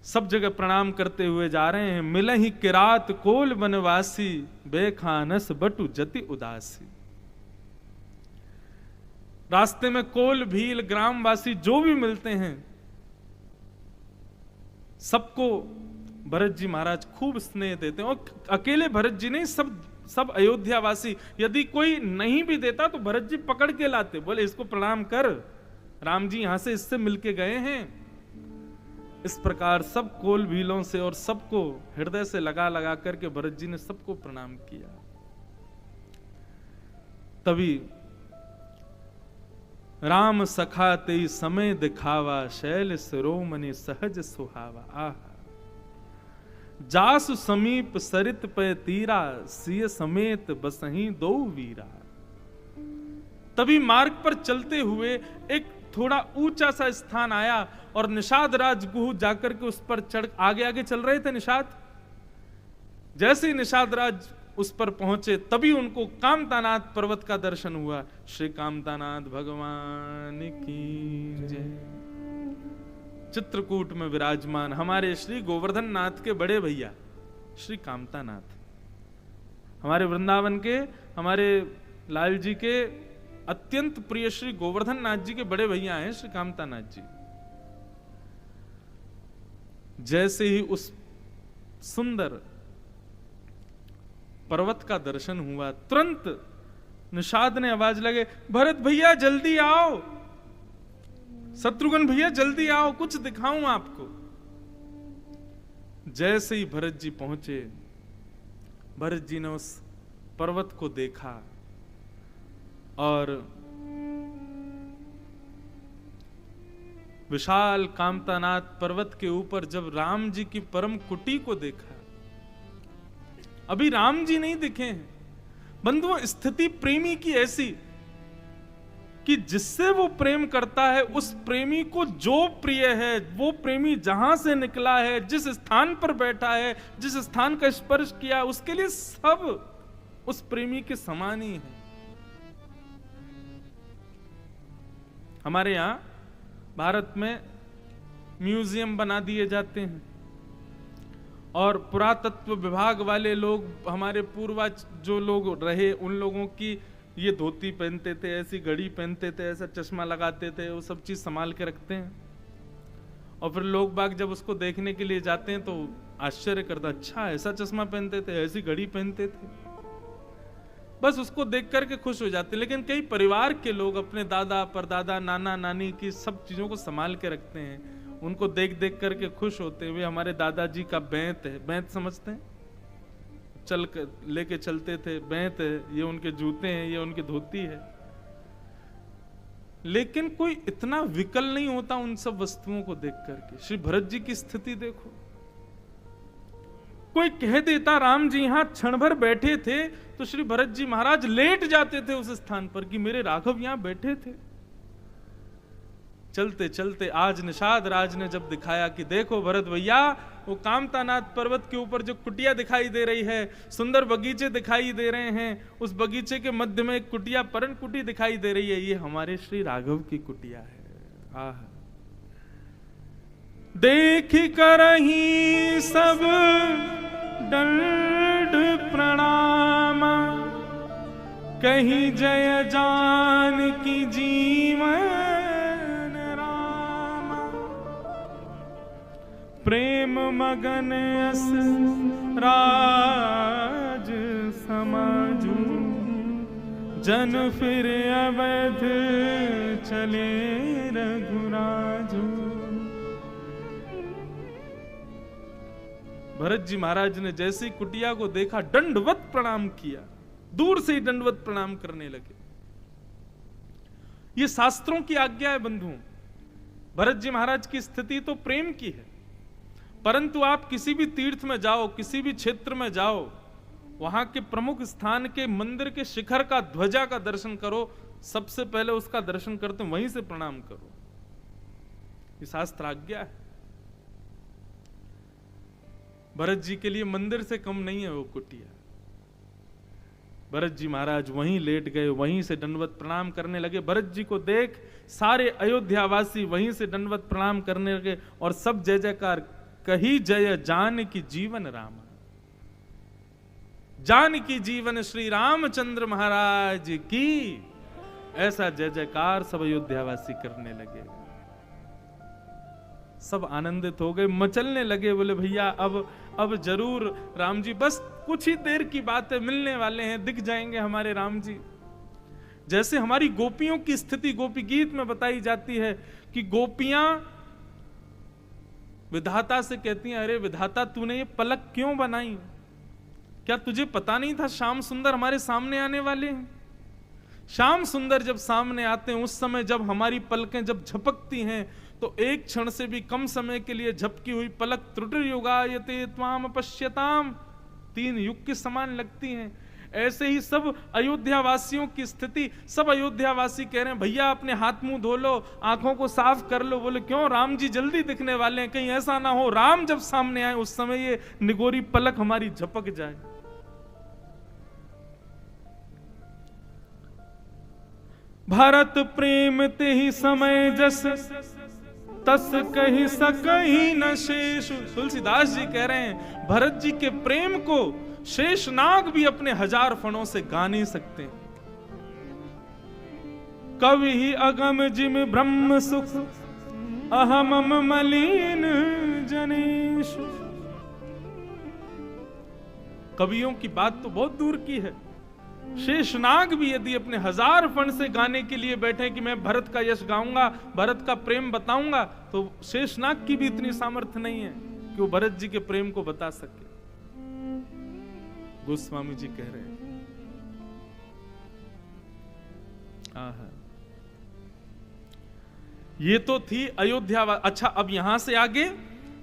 Speaker 1: सब जगह प्रणाम करते हुए जा रहे हैं। मिलहि किरात कोल बनवासी, बेखानस बटु जति उदासी। रास्ते में कोल भील ग्रामवासी जो भी मिलते हैं, सबको भरत जी महाराज खूब स्नेह देते हैं। और अकेले भरत जी नहीं, सब अयोध्यावासी, यदि कोई नहीं भी देता तो भरत जी पकड़ के लाते, बोले इसको प्रणाम कर, राम जी यहां से इससे मिलके गए हैं। इस प्रकार सब कोल भीलों से और सबको हृदय से लगा लगा करके भरत जी ने सबको प्रणाम किया। तभी राम सखा तेई समय दिखावा, शैल सिरोमणि सहज सुहावा। आहा, जासु समीप सरित पे तीरा, सिय समेत बसहीं दो वीरा। तभी मार्ग पर चलते हुए एक थोड़ा ऊंचा सा स्थान आया और निषाद राज गुह जाकर के उस पर चढ़ आगे आगे चल रहे थे निषाद। जैसे ही निषाद राज उस पर पहुंचे तभी उनको कामतानाथ पर्वत का दर्शन हुआ। श्री कामतानाथ भगवान की जय। चित्रकूट में विराजमान हमारे श्री गोवर्धन नाथ के बड़े भैया श्री कामतानाथ, हमारे वृंदावन के, हमारे लाल जी के अत्यंत प्रिय श्री गोवर्धन नाथ जी के बड़े भैया हैं श्री कामतानाथ जी। जैसे ही उस सुंदर पर्वत का दर्शन हुआ, तुरंत निषाद ने आवाज लगे, भरत भैया जल्दी आओ, शत्रुघ्न भैया जल्दी आओ, कुछ दिखाऊं आपको। जैसे ही भरत जी पहुंचे, भरत जी ने उस पर्वत को देखा और विशाल कामतानाथ पर्वत के ऊपर जब राम जी की परम कुटी को देखा, अभी राम जी नहीं दिखे हैं बंधुओं। स्थिति प्रेमी की ऐसी कि जिससे वो प्रेम करता है उस प्रेमी को जो प्रिय है, वो प्रेमी जहां से निकला है, जिस स्थान पर बैठा है, जिस स्थान का स्पर्श किया, उसके लिए सब उस प्रेमी के समान ही है। हमारे यहां भारत में म्यूजियम बना दिए जाते हैं और पुरातत्व विभाग वाले लोग, हमारे पूर्वज जो लोग रहे, उन लोगों की ये धोती पहनते थे, ऐसी घड़ी पहनते थे, ऐसा चश्मा लगाते थे, वो सब चीज संभाल के रखते हैं। और फिर लोग बाग जब उसको देखने के लिए जाते हैं तो आश्चर्य करता, अच्छा ऐसा चश्मा पहनते थे, ऐसी घड़ी पहनते थे, बस उसको देख करके खुश हो जाते। लेकिन कई परिवार के लोग अपने दादा परदादा नाना नानी की सब चीजों को संभाल के रखते हैं, उनको देख देख करके खुश होते हुए। हमारे दादाजी का बैंत है, बैंत समझते हैं, चल लेके चलते थे, बैंत है, ये उनके जूते हैं, ये उनकी धोती है। लेकिन कोई इतना विकल नहीं होता उन सब वस्तुओं को देख करके। श्री भरत जी की स्थिति देखो, कोई कह देता राम जी यहां क्षण भर बैठे थे तो श्री भरत जी महाराज लेट जाते थे उस स्थान पर कि मेरे राघव यहां बैठे थे। चलते चलते आज निषाद राज ने जब दिखाया कि देखो भरत भैया, वो कामतानाथ पर्वत के ऊपर जो कुटिया दिखाई दे रही है, सुंदर बगीचे दिखाई दे रहे हैं, उस बगीचे के मध्य में एक कुटिया, परण कुटी दिखाई दे रही है, ये हमारे श्री राघव की कुटिया है। आह, देख करही सब दंड प्रणाम, कही जय जान की जीवन प्रेम मगन अस राज समाजू, जन फिर अवध चले रघुराजू। भरत जी महाराज ने जैसे कुटिया को देखा दंडवत प्रणाम किया, दूर से ही दंडवत प्रणाम करने लगे। ये शास्त्रों की आज्ञा है बंधुओं। भरत जी महाराज की स्थिति तो प्रेम की है, परंतु आप किसी भी तीर्थ में जाओ, किसी भी क्षेत्र में जाओ, वहां के प्रमुख स्थान के मंदिर के शिखर का, ध्वजा का दर्शन करो, सबसे पहले उसका दर्शन करते वहीं से प्रणाम करो। ये शास्त्र आज्ञा है। भरत जी के लिए मंदिर से कम नहीं है वो कुटिया। भरत जी महाराज वहीं लेट गए, वहीं से दंडवत प्रणाम करने लगे। भरत जी को देख सारे अयोध्यावासी वहीं से दंडवत प्रणाम करने लगे और सब जय जयकार, कही जय जान की जीवन राम, जान की जीवन श्री रामचंद्र महाराज की, ऐसा जय जयकार सब अयोध्यावासी करने लगे। सब आनंदित हो गए, मचलने लगे, बोले भैया अब जरूर राम जी, बस कुछ ही देर की बात है, मिलने वाले हैं, दिख जाएंगे हमारे राम जी। जैसे हमारी गोपियों की स्थिति गोपी गीत में बताई जाती है कि गोपियां विधाता से कहती हैं, अरे विधाता तूने ये पलक क्यों बनाई, क्या तुझे पता नहीं था श्याम सुंदर हमारे सामने आने वाले हैं। श्याम सुंदर जब सामने आते हैं उस समय जब हमारी पलकें जब झपकती हैं तो एक क्षण से भी कम समय के लिए झपकी हुई पलक त्रुटिर्युगायते त्वाम पश्यताम, 3 युग के समान लगती हैं। ऐसे ही सब अयोध्यावासियों की स्थिति, सब अयोध्यावासी कह रहे हैं भैया अपने हाथ मुंह धो लो, आंखों को साफ कर लो। बोले क्यों, राम जी जल्दी दिखने वाले हैं, कहीं ऐसा ना हो राम जब सामने आए उस समय ये निगोरी पलक हमारी झपक जाए। भारत प्रेम ते ही समय जस, तस कही सकही न शेष। तुलसीदास जी कह रहे हैं भरत जी के प्रेम को शेषनाग भी अपने 1000 फणों से गा नहीं सकते। कवि ही अगम जिम ब्रह्म सुख, अहमम मलिन जनेश। कवियों की बात तो बहुत दूर की है, शेषनाग भी यदि अपने 1000 फण से गाने के लिए बैठे कि मैं भरत का यश गाऊंगा, भरत का प्रेम बताऊंगा, तो शेषनाग की भी इतनी सामर्थ्य नहीं है कि वो भरत जी के प्रेम को बता सके। गोस्वामी जी कह रहे हैं ये तो थी अयोध्या। अच्छा, अब यहां से आगे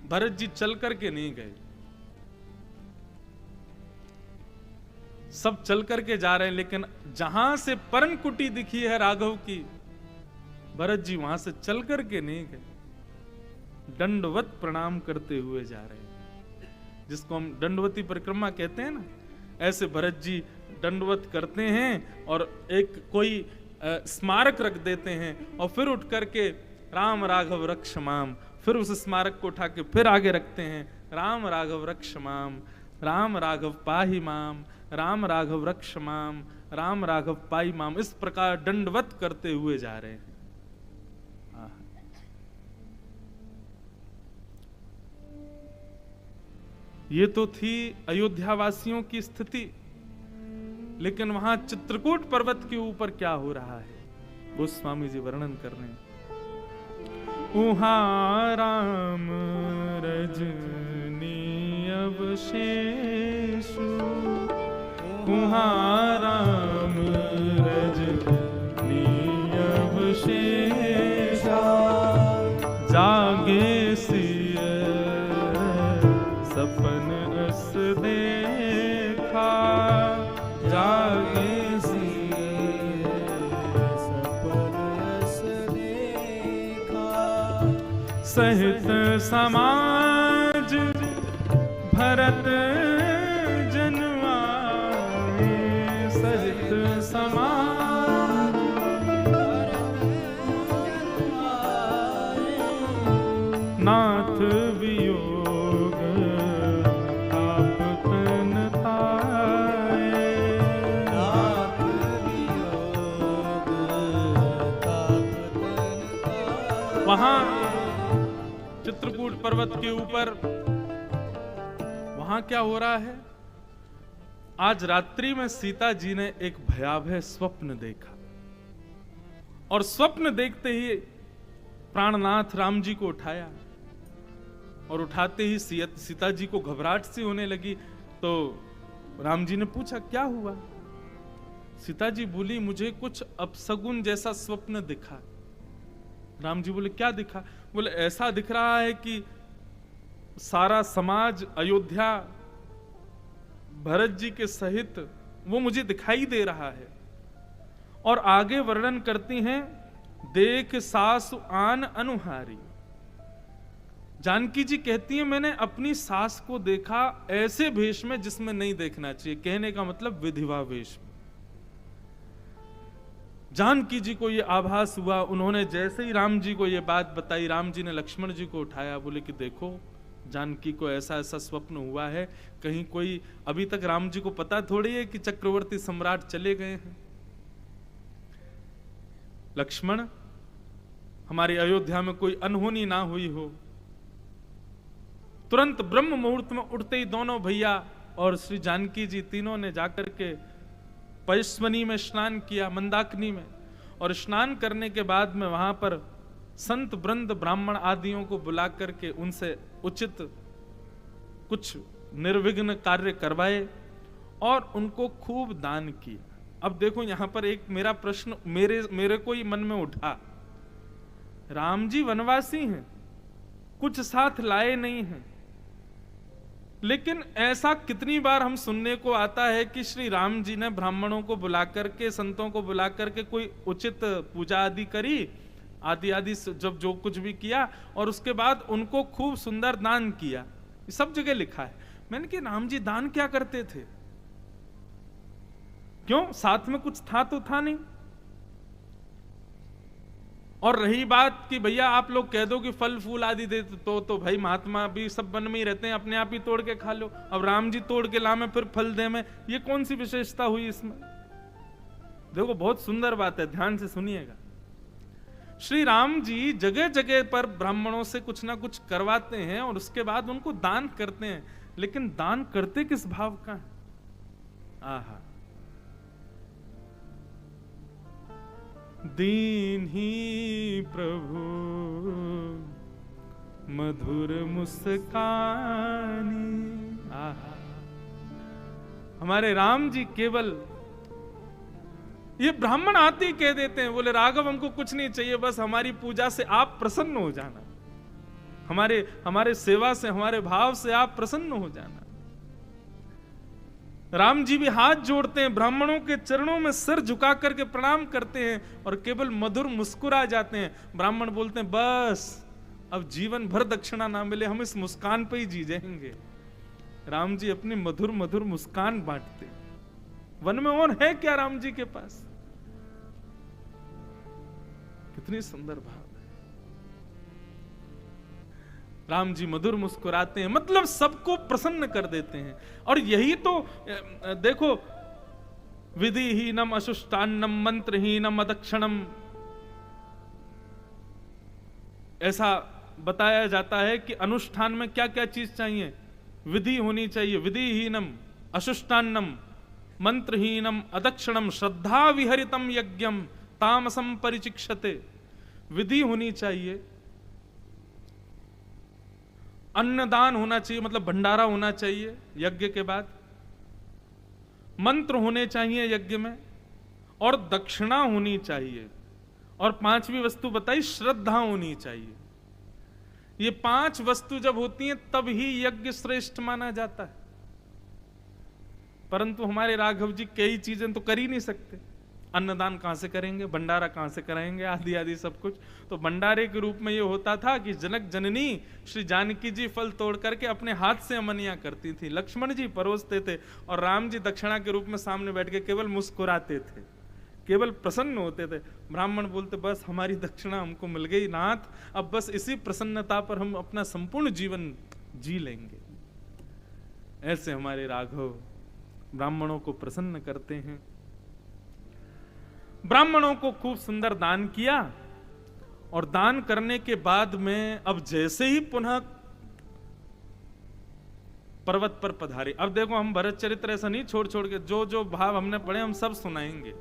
Speaker 1: भरत जी चल करके नहीं गए, सब चल करके जा रहे हैं, लेकिन जहां से परन कुटी दिखी है राघव की, भरत जी वहां से चल करके नहीं गए, दंडवत प्रणाम करते हुए जा रहे हैं, जिसको हम दंडवती परिक्रमा कहते हैं ना। ऐसे भरत जी दंडवत करते हैं और एक कोई स्मारक रख देते हैं और फिर उठ करके राम राघव रक्ष माम, फिर उस स्मारक को उठा के फिर आगे रखते हैं, राम राघव रक्ष माम, राम राघव पाहि माम, राम राघव रक्ष माम, राम राघव पाई माम। इस प्रकार दंडवत करते हुए जा रहे हैं। ये तो थी अयोध्या वासियों की स्थिति, लेकिन वहां चित्रकूट पर्वत के ऊपर क्या हो रहा है गोस्वामी जी वर्णन कर रहे हैं। उहाँ राम रजनी अवशेषु, उहाँ राम रजनी अवशेषा, जागे सिय सपन अस देखा, जागे सिय सपन अस देखा, सहित समाज भरत जनवाए, सहित समाज नाथ वियोग ताप तन ताए, नाथ वियोग ताप तन ताए। वहां चित्रकूट पर्वत के ऊपर वहां क्या हो रहा है? आज रात्रि में सीता जी ने एक भयावह स्वप्न देखा, और स्वप्न देखते ही प्राणनाथ राम जी को उठाया, और उठाते ही सीता जी को घबराहट सी होने लगी। तो राम जी ने पूछा क्या हुआ? सीता जी बोली मुझे कुछ अपशगुन जैसा स्वप्न दिखा। राम जी बोले क्या दिखा? बोले ऐसा दिख रहा है कि सारा समाज अयोध्या भरत जी के सहित वो मुझे दिखाई दे रहा है। और आगे वर्णन करती हैं, देख सासु आन अनुहारी। जानकी जी कहती हैं मैंने अपनी सास को देखा ऐसे भेष में जिसमें नहीं देखना चाहिए, कहने का मतलब विधिवा वेश में। जानकी जी को ये आभास हुआ, उन्होंने जैसे ही राम जी को ये बात बताई, राम जी ने लक्ष्मण जी को उठाया, बोले कि देखो जानकी को ऐसा ऐसा स्वप्न हुआ है, कहीं कोई, अभी तक राम जी को पता थोड़ी है कि चक्रवर्ती सम्राट चले गए हैं। लक्ष्मण, हमारी अयोध्या में कोई अनहोनी ना हुई हो। तुरंत ब्रह्म मुहूर्त में उठते ही दोनों भैया और श्री जानकी जी तीनों ने जाकर के पयस्वनी में स्नान किया, मंदाकिनी में, और स्नान करने के बाद में वहां पर संत वृंद ब्राह्मण आदियों को बुला करके उनसे उचित कुछ निर्विघ्न कार्य करवाए और उनको खूब दान किया। अब देखो यहां पर एक मेरा प्रश्न मेरे को ही मन में उठा, राम जी वनवासी हैं, कुछ साथ लाए नहीं हैं, लेकिन ऐसा कितनी बार हम सुनने को आता है कि श्री राम जी ने ब्राह्मणों को बुला करके, संतों को बुला करके कोई उचित पूजा आदि करी, आदि आदि जब जो कुछ भी किया, और उसके बाद उनको खूब सुंदर दान किया। ये सब जगह लिखा है। मैंने कि राम जी दान क्या करते थे? क्यों? साथ में कुछ था तो था नहीं। और रही बात कि भैया आप लोग कह दो कि फल फूल आदि दे तो भाई महात्मा भी सब वन में ही रहते हैं, अपने आप ही तोड़ के खा लो। अब राम जी तोड़ के लामे फिर फल दे में, ये कौन सी विशेषता हुई इसमें? देखो बहुत सुंदर बात है, ध्यान से सुनिएगा। श्री राम जी जगह जगह पर ब्राह्मणों से कुछ ना कुछ करवाते हैं और उसके बाद उनको दान करते हैं, लेकिन दान करते किस भाव का है? आहा, दीन ही प्रभु मधुर मुस्कानी। आहा, हमारे राम जी केवल ये ब्राह्मण आते ही कह देते हैं, बोले राघव हमको कुछ नहीं चाहिए, बस हमारी पूजा से आप प्रसन्न हो जाना, हमारे सेवा से, हमारे भाव से आप प्रसन्न हो जाना। राम जी भी हाथ जोड़ते हैं, ब्राह्मणों के चरणों में सिर झुका करके प्रणाम करते हैं और केवल मधुर मुस्कुरा जाते हैं। ब्राह्मण बोलते हैं बस अब जीवन भर दक्षिणा ना मिले, हम इस मुस्कान पे ही जी जाएंगे। राम जी अपनी मधुर मधुर मुस्कान बांटते। वन में और है क्या राम जी के पास? कितनी सुंदर भाव है। राम जी मधुर मुस्कुराते हैं, मतलब सबको प्रसन्न कर देते हैं। और यही तो देखो, विधिहीनम अशुष्टान्नम मंत्रहीनम अदक्षिणम, ऐसा बताया जाता है कि अनुष्ठान में क्या क्या चीज चाहिए? विधि होनी चाहिए, विधिहीनम अशुष्टान्नम मंत्रहीनम अदक्षिणम श्रद्धा विहरितम यज्ञम तामसम परिचिक्षते। विधि होनी चाहिए, अन्नदान होना चाहिए, मतलब भंडारा होना चाहिए यज्ञ के बाद, मंत्र होने चाहिए यज्ञ में, और दक्षिणा होनी चाहिए, और पांचवी वस्तु बताई श्रद्धा होनी चाहिए। ये 5 वस्तु जब होती हैं तब ही यज्ञ श्रेष्ठ माना जाता है। परंतु हमारे राघव जी कई चीजें तो कर ही नहीं सकते। अन्नदान कहां से करेंगे, भंडारा कहां से कराएंगे, आदि आदि सब कुछ। तो भंडारे के रूप में ये होता था कि जनक जननी श्री जानकी जी फल तोड़ करके अपने हाथ से अमनिया करती थी, लक्ष्मण जी परोसते थे, और राम जी दक्षिणा के रूप में सामने बैठ के केवल मुस्कुराते थे, केवल प्रसन्न होते थे। ब्राह्मण बोलते बस हमारी दक्षिणा हमको मिल गई नाथ, अब बस इसी प्रसन्नता पर हम अपना संपूर्ण जीवन जी लेंगे। ऐसे हमारे राघव ब्राह्मणों को प्रसन्न करते हैं। ब्राह्मणों को खूब सुंदर दान किया, और दान करने के बाद में अब जैसे ही पुनः पर्वत पर पधारे, अब देखो हम भरत चरित्र ऐसा नहीं छोड़ छोड़ के, जो जो भाव हमने पढ़े हम सब सुनाएंगे।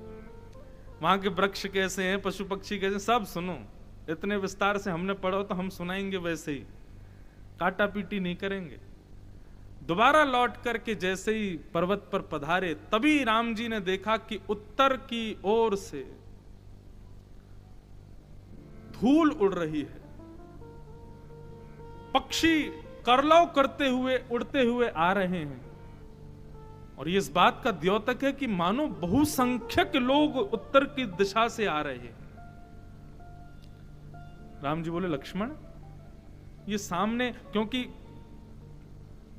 Speaker 1: वहां के वृक्ष कैसे हैं, पशु पक्षी कैसे, सब सुनो। इतने विस्तार से हमने पढ़ो तो हम सुनाएंगे वैसे ही, काटा पीटी नहीं करेंगे। दोबारा लौट करके जैसे ही पर्वत पर पधारे, तभी राम जी ने देखा कि उत्तर की ओर से धूल उड़ रही है, पक्षी करलौ करते हुए उड़ते हुए आ रहे हैं, और ये इस बात का द्योतक है कि मानो बहुसंख्यक लोग उत्तर की दिशा से आ रहे हैं। राम जी बोले लक्ष्मण ये सामने, क्योंकि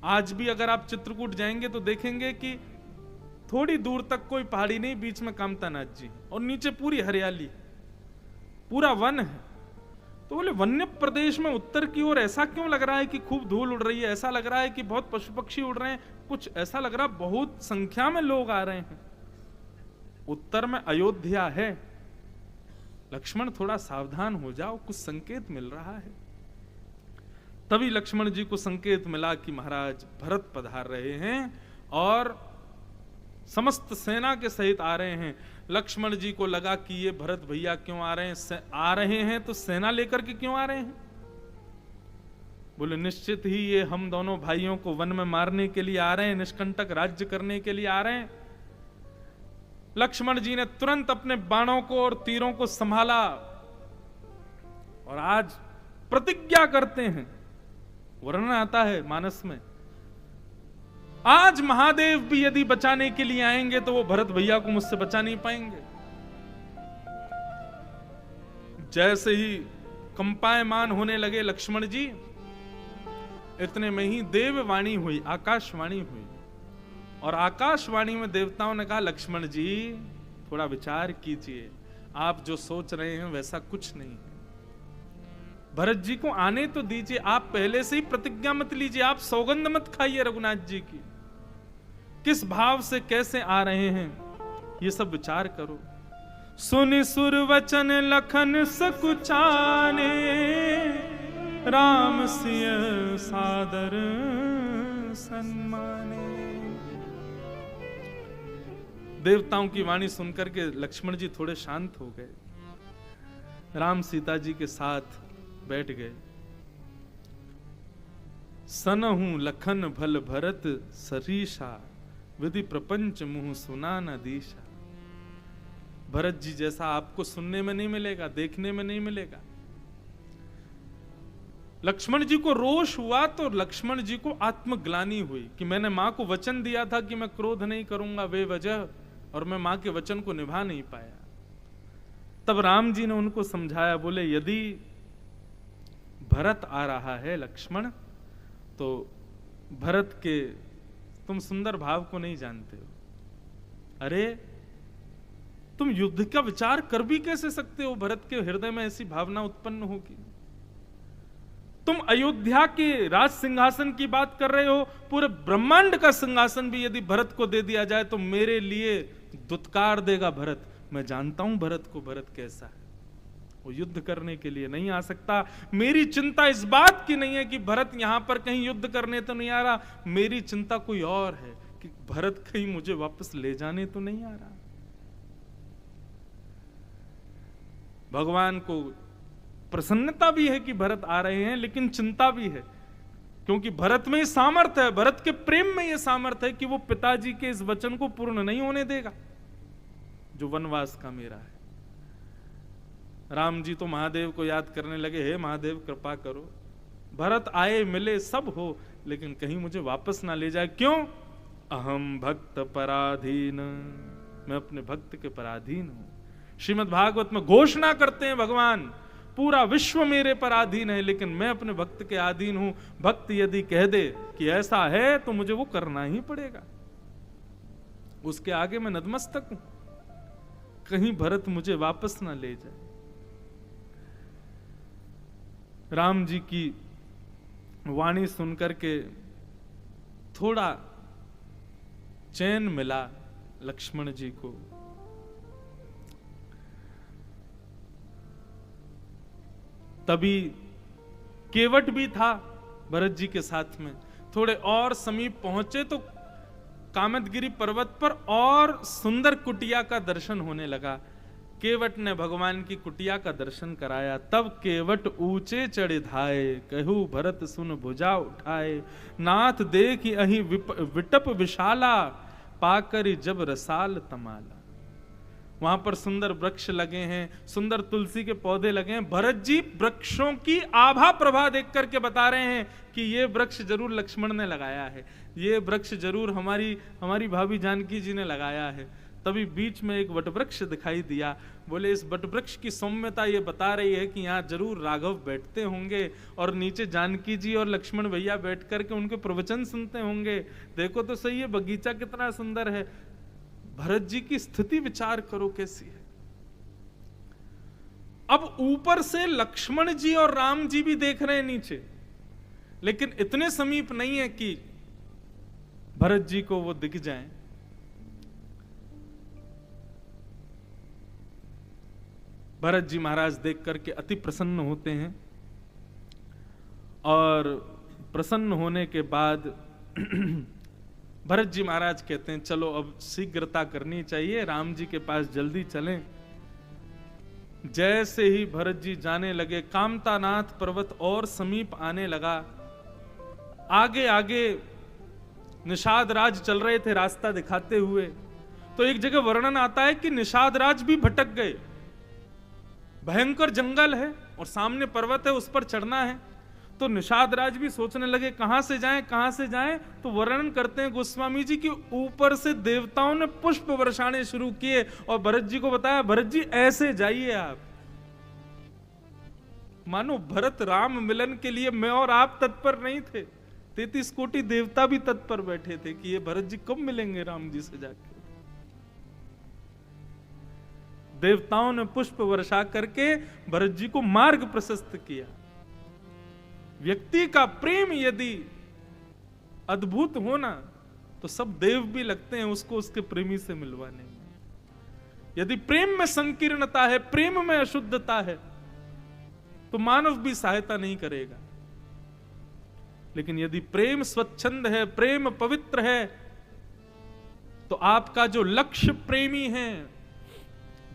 Speaker 1: आज भी अगर आप चित्रकूट जाएंगे तो देखेंगे कि थोड़ी दूर तक कोई पहाड़ी नहीं, बीच में कामतानाथ जी, और नीचे पूरी हरियाली, पूरा वन है। तो बोले वन्य प्रदेश में उत्तर की ओर ऐसा क्यों लग रहा है कि खूब धूल उड़ रही है, ऐसा लग रहा है कि बहुत पशु पक्षी उड़ रहे हैं, कुछ ऐसा लग रहा है बहुत संख्या में लोग आ रहे हैं। उत्तर में अयोध्या है, लक्ष्मण थोड़ा सावधान हो जाओ, कुछ संकेत मिल रहा है। तभी लक्ष्मण जी को संकेत मिला कि महाराज भरत पधार रहे हैं और समस्त सेना के सहित आ रहे हैं। लक्ष्मण जी को लगा कि ये भरत भैया क्यों आ रहे हैं, आ रहे हैं तो सेना लेकर के क्यों आ रहे हैं। बोले निश्चित ही ये हम दोनों भाइयों को वन में मारने के लिए आ रहे हैं, निष्कंटक राज्य करने के लिए आ रहे हैं। लक्ष्मण जी ने तुरंत अपने बाणों को और तीरों को संभाला और आज प्रतिज्ञा करते हैं, वर्णन आता है मानस में, आज महादेव भी यदि बचाने के लिए आएंगे तो वो भरत भैया को मुझसे बचा नहीं पाएंगे। जैसे ही कंपायमान होने लगे लक्ष्मण जी, इतने में ही देववाणी हुई, आकाशवाणी हुई, और आकाशवाणी में देवताओं ने कहा लक्ष्मण जी थोड़ा विचार कीजिए, आप जो सोच रहे हैं वैसा कुछ नहीं है। भरत जी को आने तो दीजिए, आप पहले से ही प्रतिज्ञा मत लीजिए, आप सौगंध मत खाइए रघुनाथ जी की, किस भाव से कैसे आ रहे हैं ये सब विचार करो। सुनि सुर वचन लखन सकुचाने, राम सिय सादर सन्माने। देवताओं की वाणी सुनकर के लक्ष्मण जी थोड़े शांत हो गए, राम सीता जी के साथ बैठ गए। सनहु लखन भल भरत सरीशा, विधि प्रपंच मुह सुना न दीशा। भरत जी जैसा आपको सुनने में नहीं मिलेगा, देखने में नहीं मिलेगा। लक्ष्मण जी को रोष हुआ तो लक्ष्मण जी को आत्मग्लानि हुई कि मैंने मां को वचन दिया था कि मैं क्रोध नहीं करूंगा बेवजह, और मैं मां के वचन को निभा नहीं पाया। तब राम जी ने उनको समझाया, बोले यदि भरत आ रहा है लक्ष्मण, तो भरत के तुम सुंदर भाव को नहीं जानते हो। अरे तुम युद्ध का विचार कर भी कैसे सकते हो, भरत के हृदय में ऐसी भावना उत्पन्न होगी। तुम अयोध्या के राज सिंहासन की बात कर रहे हो, पूरे ब्रह्मांड का सिंहासन भी यदि भरत को दे दिया जाए तो मेरे लिए दुत्कार देगा भरत। मैं जानता हूं भरत को, भरत कैसा है। वो युद्ध करने के लिए नहीं आ सकता। मेरी चिंता इस बात की नहीं है कि भरत यहां पर कहीं युद्ध करने तो नहीं आ रहा, मेरी चिंता कोई और है कि भरत कहीं मुझे वापस ले जाने तो नहीं आ रहा। भगवान को प्रसन्नता भी है कि भरत आ रहे हैं, लेकिन चिंता भी है, क्योंकि भरत में सामर्थ्य है, भरत के प्रेम में यह सामर्थ्य है कि वो पिताजी के इस वचन को पूर्ण नहीं होने देगा जो वनवास का मेरा है। राम जी तो महादेव को याद करने लगे, हे महादेव कृपा करो, भरत आए मिले सब हो, लेकिन कहीं मुझे वापस ना ले जाए। क्यों? अहम भक्त पराधीन, मैं अपने भक्त के पराधीन हूं। श्रीमद् भागवत में घोषणा करते हैं भगवान, पूरा विश्व मेरे पराधीन है, लेकिन मैं अपने भक्त के अधीन हूं। भक्त यदि कह दे कि ऐसा है तो मुझे वो करना ही पड़ेगा, उसके आगे मैं नतमस्तक हूं। कहीं भरत मुझे वापस ना ले जाए। राम जी की वाणी सुनकर के थोड़ा चैन मिला लक्ष्मण जी को। तभी केवट भी था भरत जी के साथ में। थोड़े और समीप पहुंचे तो कामदगिरी पर्वत पर और सुंदर कुटिया का दर्शन होने लगा। केवट ने भगवान की कुटिया का दर्शन कराया। तब केवट ऊंचे चढ़े धाये, कहू भरत सुन भुजा उठाए। नाथ देख अहि विटप विशाला, पाकर जब रसाल तमाला। वहां पर सुंदर वृक्ष लगे हैं, सुंदर तुलसी के पौधे लगे हैं। भरत जी वृक्षों की आभा प्रभा देख करके बता रहे हैं कि ये वृक्ष जरूर लक्ष्मण ने लगाया है, ये वृक्ष जरूर हमारी भाभी जानकी जी ने लगाया है। तभी बीच में एक वटवृक्ष दिखाई दिया। बोले इस वटवृक्ष की सौम्यता ये बता रही है कि यहाँ जरूर राघव बैठते होंगे और नीचे जानकी जी और लक्ष्मण भैया बैठ करके उनके प्रवचन सुनते होंगे। देखो तो सही है, बगीचा कितना सुंदर है। भरत जी की स्थिति विचार करो कैसी है। अब ऊपर से लक्ष्मण जी और राम जी भी देख रहे हैं नीचे, लेकिन इतने समीप नहीं है कि भरत जी को वो दिख जाएं। भरत जी महाराज देख करके अति प्रसन्न होते हैं और प्रसन्न होने के बाद भरत जी महाराज कहते हैं चलो अब शीघ्रता करनी चाहिए, राम जी के पास जल्दी चलें। जैसे ही भरत जी जाने लगे, कामतानाथ पर्वत और समीप आने लगा। आगे आगे निषाद राज चल रहे थे रास्ता दिखाते हुए। तो एक जगह वर्णन आता है कि निषाद राज भी भटक गए। भयंकर जंगल है और सामने पर्वत है, उस पर चढ़ना है। तो निषाद राज भी सोचने लगे कहां से जाएं, कहां से जाएं। तो वर्णन करते हैं गोस्वामी जी कि ऊपर से देवताओं ने पुष्प वर्षाने शुरू किए और भरत जी को बताया, भरत जी ऐसे जाइए आप। मानो भरत राम मिलन के लिए मैं और आप तत्पर नहीं थे, 33 कोटि देवता भी तत्पर बैठे थे कि ये भरत जी कब मिलेंगे राम जी से जाके। देवताओं ने पुष्प वर्षा करके भरत जी को मार्ग प्रशस्त किया। व्यक्ति का प्रेम यदि अद्भुत होना तो सब देव भी लगते हैं उसको उसके प्रेमी से मिलवाने में। यदि प्रेम में संकीर्णता है, प्रेम में अशुद्धता है, तो मानव भी सहायता नहीं करेगा। लेकिन यदि प्रेम स्वच्छंद है, प्रेम पवित्र है, तो आपका जो लक्ष्य प्रेमी है,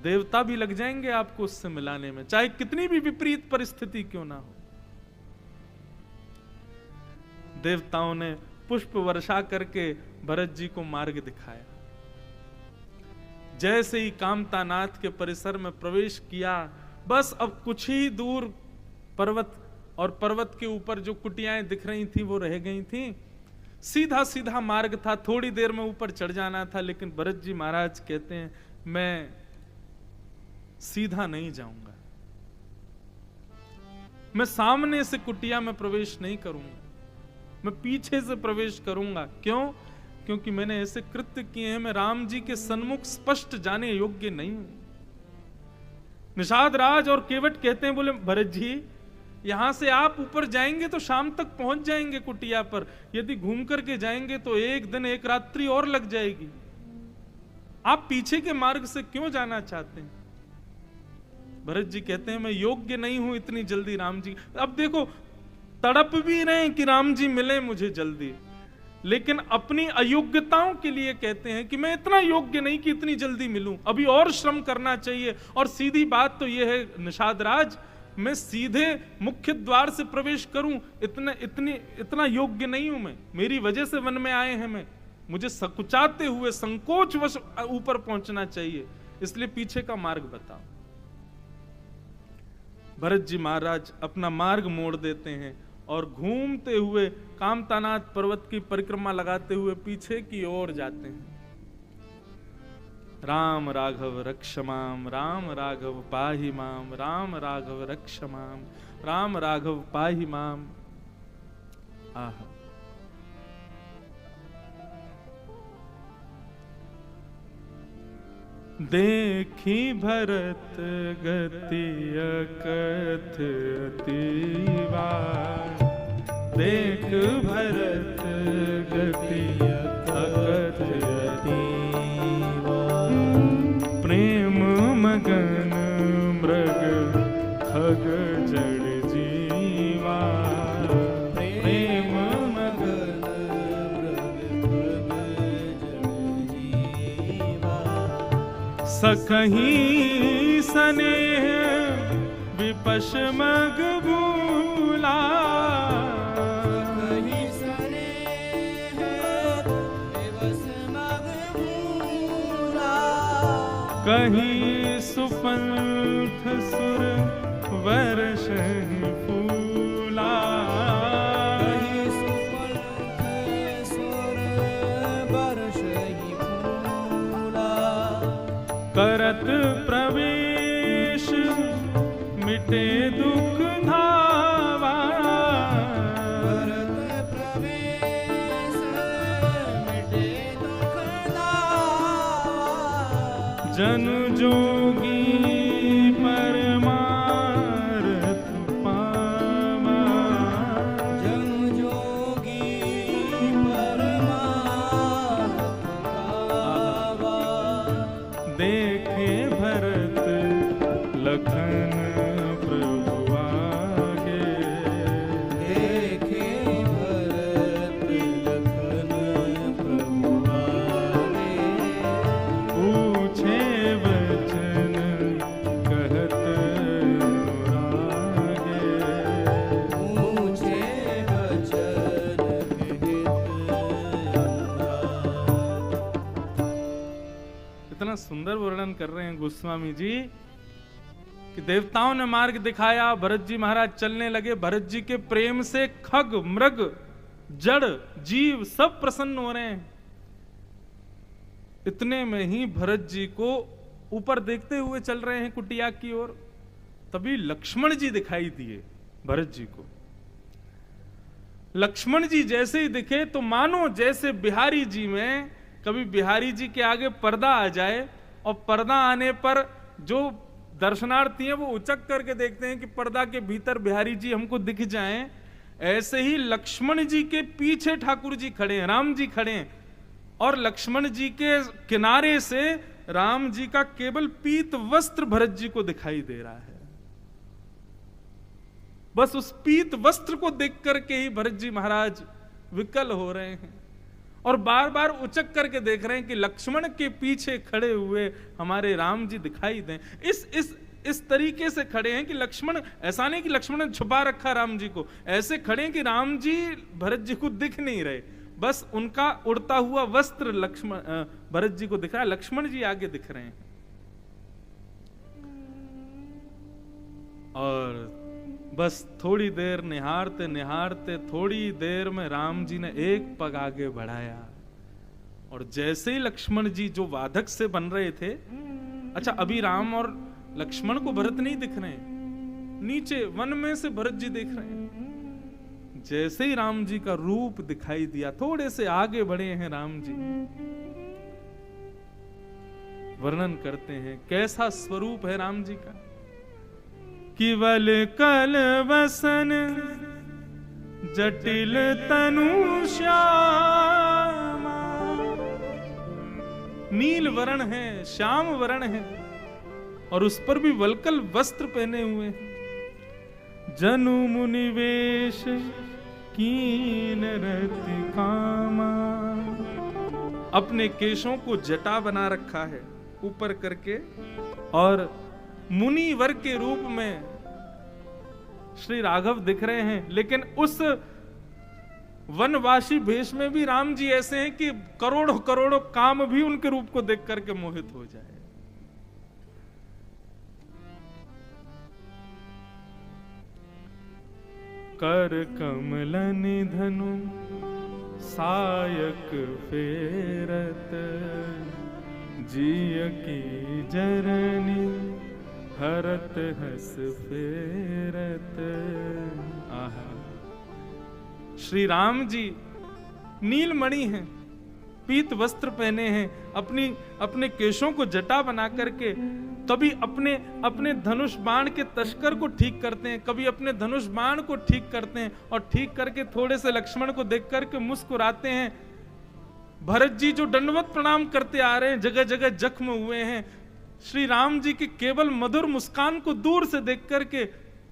Speaker 1: देवता भी लग जाएंगे आपको उससे मिलाने में, चाहे कितनी भी विपरीत परिस्थिति क्यों ना हो। देवताओं ने पुष्प वर्षा करके भरत जी को मार्ग दिखाया। जैसे ही कामतानाथ के परिसर में प्रवेश किया, बस अब कुछ ही दूर पर्वत और पर्वत के ऊपर जो कुटियाएं दिख रही थी वो रह गई थी। सीधा सीधा मार्ग था, थोड़ी देर में ऊपर चढ़ जाना था। लेकिन भरत जी महाराज कहते हैं मैं सीधा नहीं जाऊंगा, मैं सामने से कुटिया में प्रवेश नहीं करूंगा, मैं पीछे से प्रवेश करूंगा। क्यों? क्योंकि मैंने ऐसे कृत्य किए हैं, मैं राम जी के सन्मुख स्पष्ट जाने योग्य नहीं हूं। निषाद राज और केवट कहते हैं, बोले भरत जी यहां से आप ऊपर जाएंगे तो शाम तक पहुंच जाएंगे कुटिया पर, यदि घूम करके जाएंगे तो एक दिन एक रात्रि और लग जाएगी। आप पीछे के मार्ग से क्यों जाना चाहते हैं? भरत जी कहते हैं मैं योग्य नहीं हूं इतनी जल्दी राम जी। अब देखो तड़प भी रहे हैं कि राम जी मिले मुझे जल्दी, लेकिन अपनी अयोग्यताओं के लिए कहते हैं कि मैं इतना योग्य नहीं कि इतनी जल्दी मिलूं, अभी और श्रम करना चाहिए। और सीधी बात तो यह है निषाद राज, मैं सीधे मुख्य द्वार से प्रवेश करूं इतना योग्य नहीं हूं मैं, मेरी वजह से वन में आए हैं, मैं मुझे सकुचाते हुए संकोचवश ऊपर पहुंचना चाहिए, इसलिए पीछे का मार्ग बताओ। भरत जी महाराज अपना मार्ग मोड़ देते हैं और घूमते हुए कामतानाथ पर्वत की परिक्रमा लगाते हुए पीछे की ओर जाते हैं। राम राघव रक्षमाम, राम राघव पाहि माम, राम राघव रक्षमाम, राम राघव पाहि माम। आह, देखी भरत गति अकथ अतीवा, देख भरत गति अकथ अतीवा, प्रेम मगन मृग खग जड़ जीवा, प्रेम मगन मृग जड़ जीवा, सकहीं स्नेह विपश मग भूला, सकहीं स्नेह विपश मग भूला, कहीं सुपंथ सुर वर्षहि फूला, कहीं सुपंथ सुर वर्षहि फूला, करत प्रवेश मिटे दुख धावा, करत प्रवेश मिटे दुख धावा, जन जोगी परमार्थ पावा, जन जोगी परमार्थ पावा, देखे भरत लखन प्रभु आगे, देखे भरत लखन प्रभु आगे, पूछे वचन कहत अनुरागे, पूछे वचन कहत अनुरागे। इतना सुंदर वर्णन कर रहे हैं गोस्वामी जी कि देवताओं ने मार्ग दिखाया, भरत जी महाराज चलने लगे, भरत जी के प्रेम से खग मृग जड़ जीव सब प्रसन्न हो रहे हैं। इतने में ही भरत जी को ऊपर देखते हुए चल रहे हैं कुटिया की ओर, तभी लक्ष्मण जी दिखाई दिए भरत जी को। लक्ष्मण जी जैसे ही दिखे तो मानो जैसे बिहारी जी में कभी बिहारी जी के आगे पर्दा आ जाए और पर्दा आने पर जो दर्शनार्थी हैं वो उचक करके देखते हैं कि पर्दा के भीतर बिहारी जी हमको दिख जाएं, ऐसे ही लक्ष्मण जी के पीछे ठाकुर जी खड़े हैं, राम जी खड़े हैं, और लक्ष्मण जी के किनारे से राम जी का केवल पीत वस्त्र भरत जी को दिखाई दे रहा है। बस उस पीत वस्त्र को देख करके ही भरत जी महाराज विकल हो रहे हैं और बार बार उचक करके देख रहे हैं कि लक्ष्मण के पीछे खड़े हुए हमारे राम जी दिखाई दें। इस तरीके से खड़े हैं कि लक्ष्मण, ऐसा नहीं कि लक्ष्मण ने छुपा रखा राम जी को, ऐसे खड़े हैं कि राम जी भरत जी को दिख नहीं रहे, बस उनका उड़ता हुआ वस्त्र लक्ष्मण भरत जी को दिख रहा है, लक्ष्मण जी आगे दिख रहे हैं। और बस थोड़ी देर निहारते निहारते थोड़ी देर में राम जी ने एक पग आगे बढ़ाया और जैसे ही लक्ष्मण जी जो वादक से बन रहे थे, अच्छा अभी राम और लक्ष्मण को भरत नहीं दिख रहे हैं, नीचे वन में से भरत जी देख रहे हैं। जैसे ही राम जी का रूप दिखाई दिया, थोड़े से आगे बढ़े हैं राम जी, वर्णन करते हैं कैसा स्वरूप है राम जी का। केवल कल वसन जटिल तनु श्यामा, नील वर्ण है, श्याम वर्ण है, और उस पर भी वल्कल वस्त्र पहने हुए हैं। जनु मुनि वेश कीन रति कामा, अपने केशों को जटा बना रखा है ऊपर करके, और मुनि वर के रूप में श्री राघव दिख रहे हैं। लेकिन उस वनवासी भेष में भी राम जी ऐसे हैं कि करोड़ों करोड़ों काम भी उनके रूप को देख करके मोहित हो जाए। कर कमलन धनु सायक फेरत, जिय की जरनी हरत हस फेरत। आहा, श्री राम जी नीलमणि हैं, पीत वस्त्र पहने हैं, अपने केशों को जटा बना करके कभी अपने धनुष बाण के तस्कर को ठीक करते हैं, कभी अपने धनुष बाण को ठीक करते हैं, और ठीक करके थोड़े से लक्ष्मण को देख करके मुस्कुराते हैं। भरत जी जो दंडवत प्रणाम करते आ रहे हैं, जगह जगह जख्म हुए हैं, श्री राम जी की केवल मधुर मुस्कान को दूर से देख करके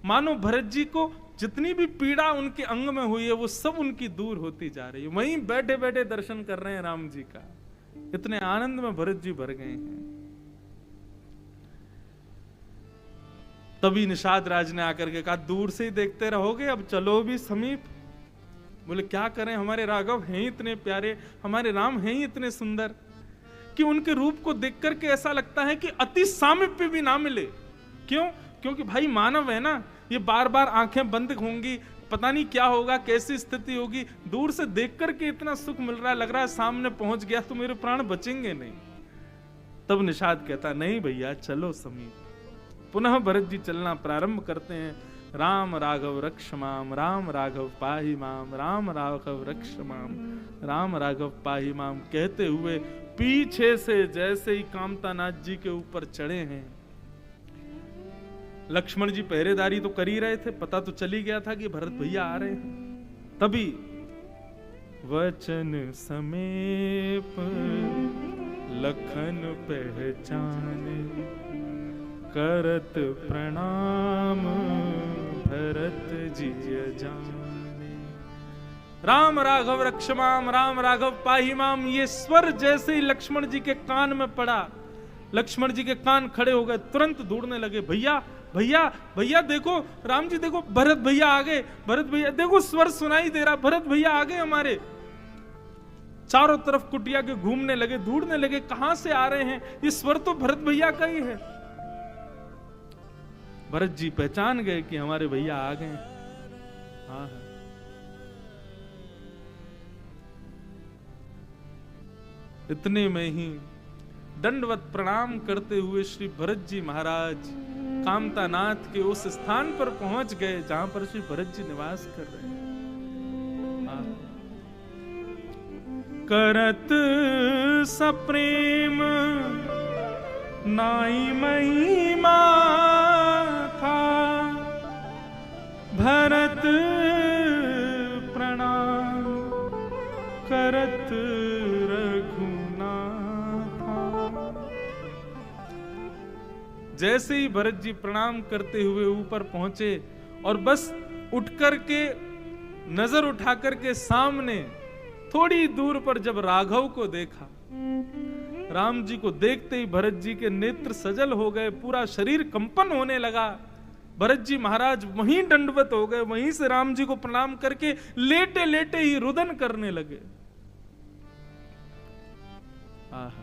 Speaker 1: मानो भरत जी को जितनी भी पीड़ा उनके अंग में हुई है वो सब उनकी दूर होती जा रही है। वहीं बैठे बैठे दर्शन कर रहे हैं राम जी का, इतने आनंद में भरत जी भर गए हैं। तभी निषाद राज ने आकर के कहा, दूर से ही देखते रहोगे, अब चलो भी समीप। बोले क्या करें, हमारे राघव हैं ही इतने प्यारे, हमारे राम हैं ही इतने सुंदर कि उनके रूप को देख करके ऐसा लगता है कि अति सामीप्य भी ना मिले। क्यों? क्योंकि भाई मानव है ना, ये बार बार आंखें बंद होंगी, पता नहीं क्या होगा, कैसी स्थिति होगी। दूर से देख करके इतना सुख मिल रहा है, लग रहा है सामने पहुंच गया तो मेरे प्राण बचेंगे नहीं। तब निषाद कहता, नहीं भैया चलो समीप। पुनः भरत जी चलना प्रारंभ करते हैं। राम राघव रक्ष माम, राम राघव पाहि माम, राम राघव रक्ष माम, राम राघव पाहि माम कहते हुए पीछे से जैसे ही कामतानाथ जी के ऊपर चढ़े हैं। लक्ष्मण जी पहरेदारी तो कर ही रहे थे, पता तो चली गया था कि भरत भैया आ रहे हैं। तभी वचन समेप लखन पहचाने, करत प्रणाम भरत जी जाने। राम राघव रक्ष माम, राम राघव पाहि माम, ये स्वर जैसे ही लक्ष्मण जी के कान में पड़ा, लक्ष्मण जी के कान खड़े हो गए, तुरंत दौड़ने लगे। भैया भैया भैया देखो, राम जी देखो, भरत भैया आ गए, भरत भैया देखो, स्वर सुनाई दे रहा, भरत भैया आ गए हमारे। चारों तरफ कुटिया के घूमने लगे, ढूंढने लगे कहां से आ रहे हैं, ये स्वर तो भरत भैया का ही है। भरत जी पहचान गए कि हमारे भैया आ गए। हाँ, इतने में ही दंडवत प्रणाम करते हुए श्री भरत जी महाराज कामतानाथ के उस स्थान पर पहुंच गए जहां पर श्री भरत जी निवास कर रहे हैं। करत सप्रेम नाई महिमा था, भरत प्रणाम करत जैसे ही भरत जी प्रणाम करते हुए ऊपर पहुंचे और बस उठ करके नजर उठा करके सामने थोड़ी दूर पर जब राघव को देखा, राम जी को देखते ही भरत जी के नेत्र सजल हो गए, पूरा शरीर कंपन होने लगा। भरत जी महाराज वहीं दंडवत हो गए, वहीं से राम जी को प्रणाम करके लेटे लेटे ही रुदन करने लगे। आहा,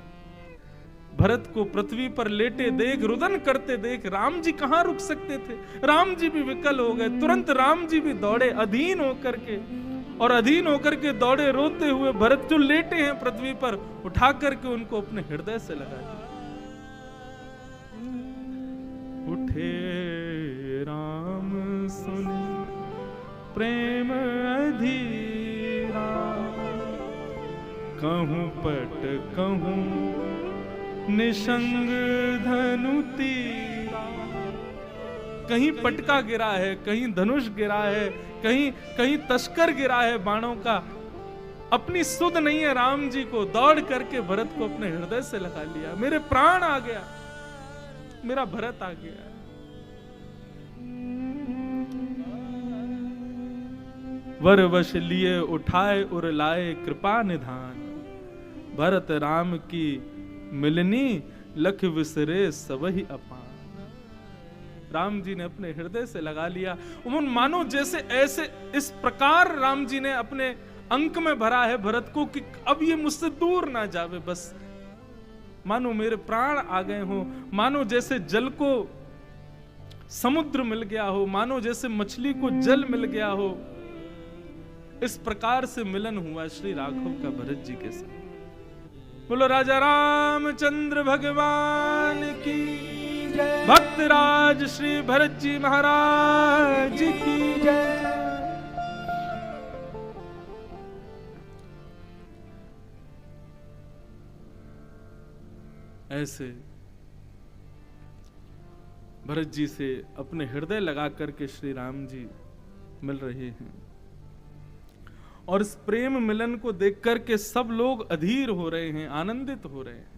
Speaker 1: भरत को पृथ्वी पर लेटे देख, रुदन करते देख राम जी कहां रुक सकते थे। राम जी भी विकल हो गए, तुरंत राम जी भी दौड़े अधीन होकर के, और अधीन होकर के दौड़े रोते हुए भरत जो लेटे हैं पृथ्वी पर, उठा करके उनको अपने हृदय से लगा दिया। उठे राम सुनी प्रेम अधीरा, कहूं पट कहूं निशंग धनु तीरा। कहीं पटका गिरा है, कहीं धनुष गिरा है, कहीं तस्कर गिरा है बाणों का। अपनी सुध नहीं है राम जी को, दौड़ करके भरत को अपने हृदय से लगा लिया। मेरे प्राण आ गया। मेरा भरत आ गया। वर वश लिए उठाए उर लाए कृपा निधान, भरत राम की मिलनी लख विसरे सबहि अपान। राम जी ने अपने हृदय से लगा लिया। उन मानो जैसे ऐसे इस प्रकार राम जी ने अपने अंक में भरा है भरत को कि अब ये मुझसे दूर ना जावे, बस मानो मेरे प्राण आ गए हो, मानो जैसे जल को समुद्र मिल गया हो, मानो जैसे मछली को जल मिल गया हो। इस प्रकार से मिलन हुआ श्री राघव का भरत जी के साथ। बोलो राजा रामचंद्र भगवान की जय, भक्तराज श्री भरत जी महाराज की जय। ऐसे भरत जी से अपने हृदय लगा करके श्री राम जी मिल रहे हैं और इस प्रेम मिलन को देख करके सब लोग अधीर हो रहे हैं, आनंदित हो रहे हैं।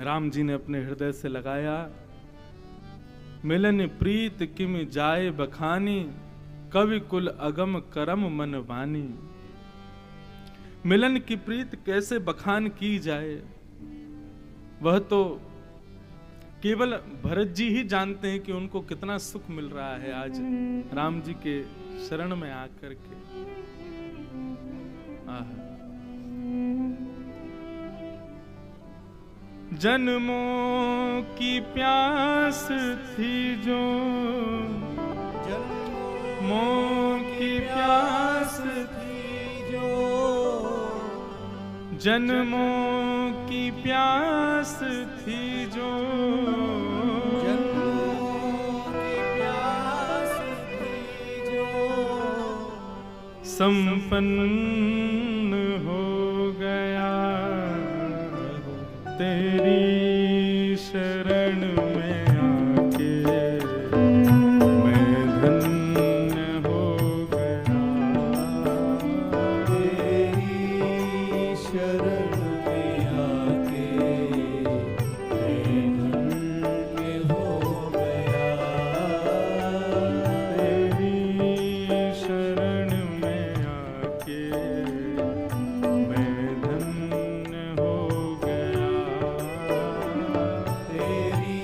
Speaker 1: राम जी ने अपने हृदय से लगाया, मिलन प्रीत किम जाए बखानी, कवि कुल अगम करम मन वानी। मिलन की प्रीत कैसे बखान की जाए, वह तो केवल भरत जी ही जानते हैं कि उनको कितना सुख मिल रहा है आज राम जी के शरण में आकर के। जन्मों की प्यास थी जो, जन्मों की प्यास थी जो, जन्मों की प्यास थी जो, जन्मों की प्यास थी जो, संपन्न हो गया तेरी शरण में आके, मैं धन्य हो गया तेरी शरण में आके, मैं धन्य हो गया तेरी शरण में आके, मैं धन्य हो गया तेरी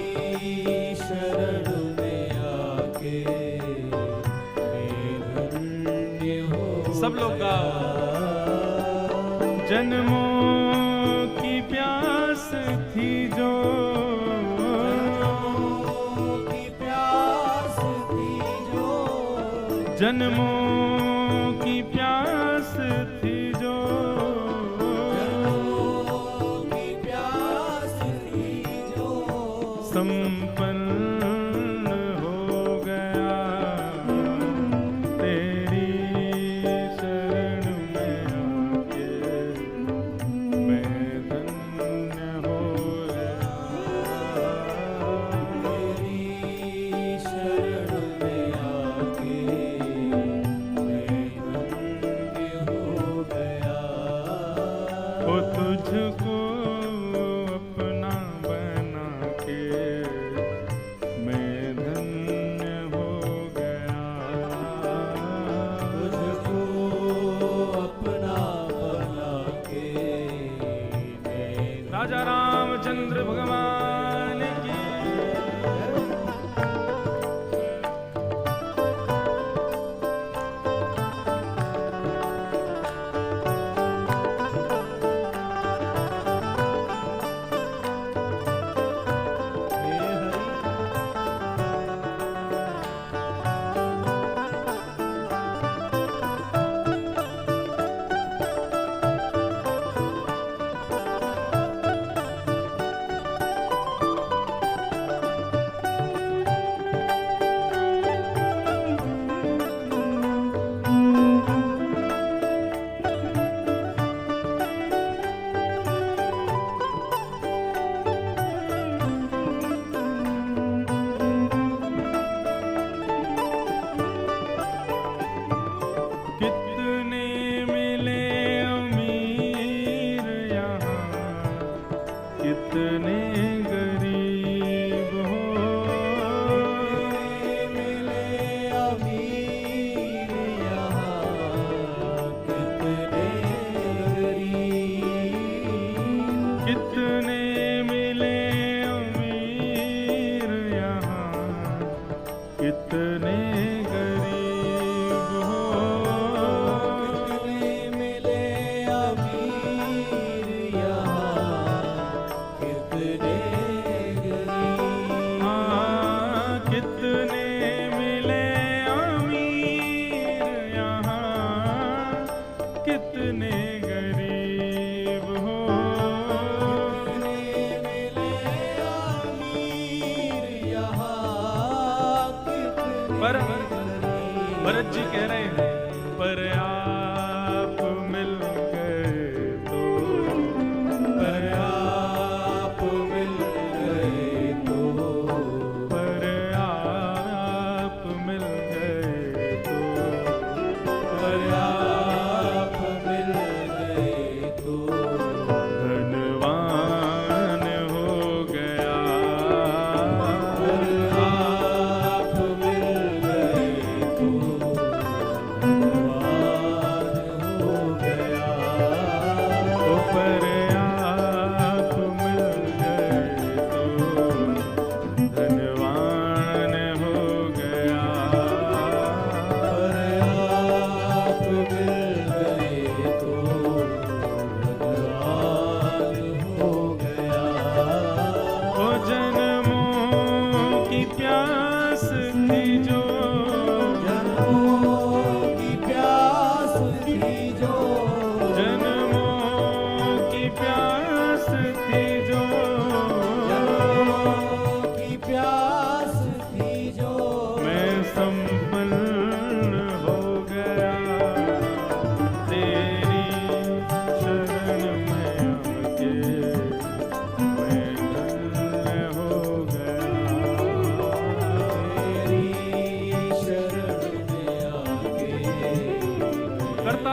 Speaker 1: शरण में आके, मैं धन्य हो। सब लोग गाओ। जन्मों की प्यास थी जो, जन्मों की प्यास थी जो, जन्मों की प्यास थी जो, जन्मों की प्यास थी जो, संपन्न हो गया तेरी शरण में आके, मैं धन्य हो गया तेरी शरण में आके, मैं धन्य हो गया। वो तुझको अपना बना के, मैं धन्य हो गया तुझको अपना बना के, मैं राजा रामचंद्र भगवान की।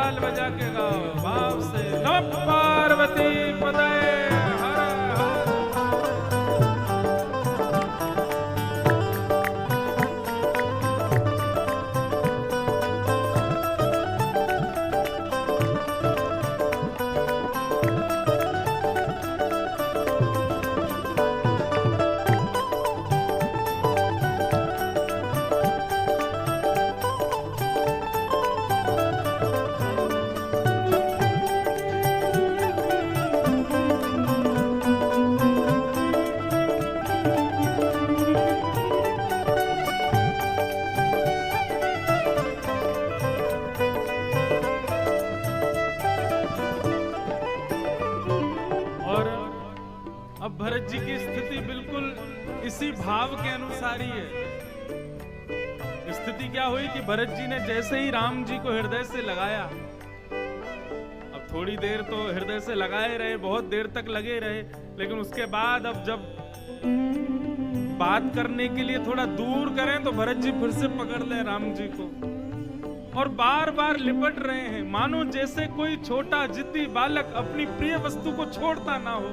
Speaker 1: ताल बजा के गाओ भाव से। नमः पार्वती पतये हर हर। अब भरत जी की स्थिति बिल्कुल इसी भाव के अनुसार ही है। स्थिति क्या हुई कि भरत जी ने जैसे ही राम जी को हृदय से लगाया, अब थोड़ी देर तो हृदय से लगाए रहे, बहुत देर तक लगे रहे, लेकिन उसके बाद अब जब बात करने के लिए थोड़ा दूर करें तो भरत जी फिर से पकड़ ले राम जी को और बार बार लिपट रहे हैं, मानो जैसे कोई छोटा जिद्दी बालक अपनी प्रिय वस्तु को छोड़ता ना हो।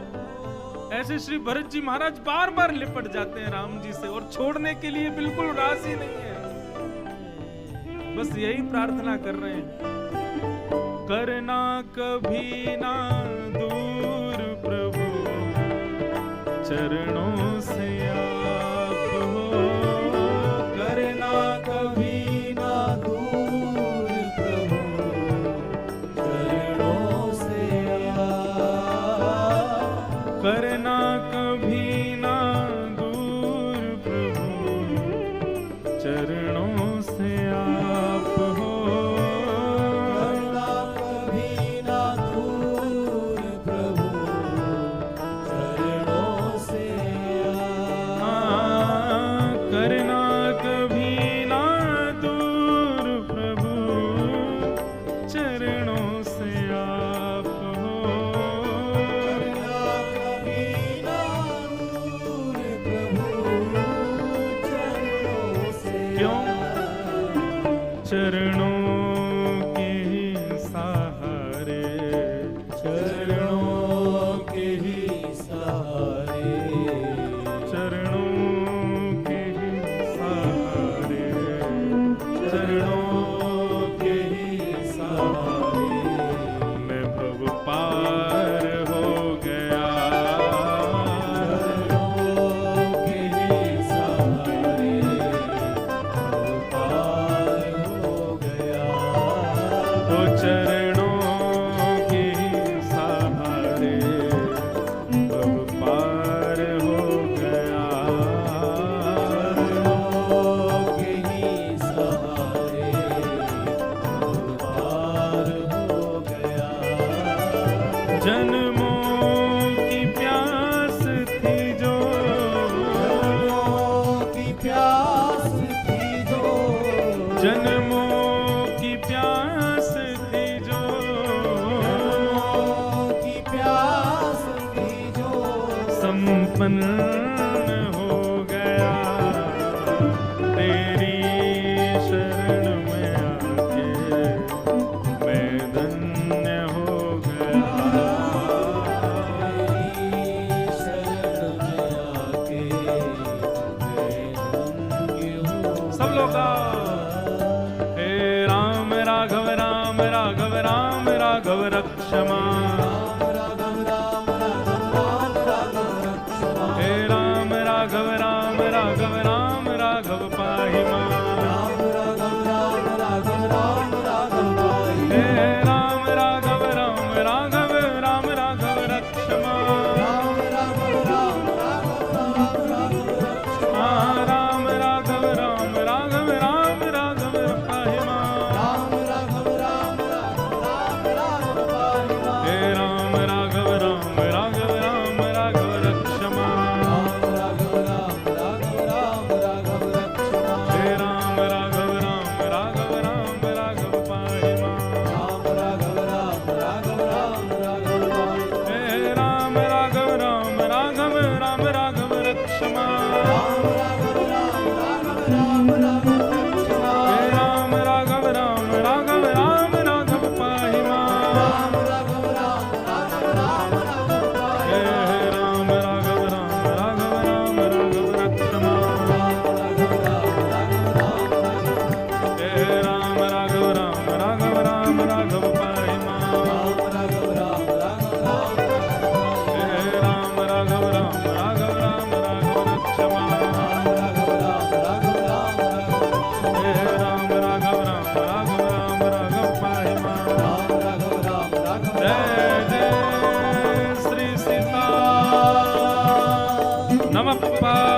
Speaker 1: ऐसे श्री भरत जी महाराज बार बार लिपट जाते हैं राम जी से और छोड़ने के लिए बिल्कुल राजी नहीं है, बस यही प्रार्थना कर रहे हैं, करना कभी ना दूर प्रभु चरणों से आप हो, करना कभी ना दूर प्रभु चरणों से आप, करना कभी ना दूर प्रभु चरणों से आप हो, करना कभी ना दूर प्रभु चरणों से आप, करना कभी ना दूर प्रभु चरणों से आप हो, चरणों के ही सहारे, चरणों के ही सहारे, चरणों के ही सहारे, चरणों के ही सहारे मैं भव पार हो गया, चरणों के ही सहारे भव पार हो गया, ओ चरणों के सहारे भव पार हो गया, चरणों के ही सहारे भव पार हो गया, जन्मों की प्यास थी जो, जन्मों की प्यास थी जो, जन्मों की प्यास थी जो, जन्मों की प्यास थी जो संपन्न हो गया, तेरी शरण में आके मैं धन्य हो गया, तेरी शरण में आके मैं धन्य हो, सब लोग हे राम राघव राम राघव राम राघव रक्षमा, हे राम राघव राम राघव राम राघव पाहि मां, हे राम राघव राम राघव राम राघव रक्षमा, हाँ राम राघव राम राघव राम राघव पाहि मां, हे नमः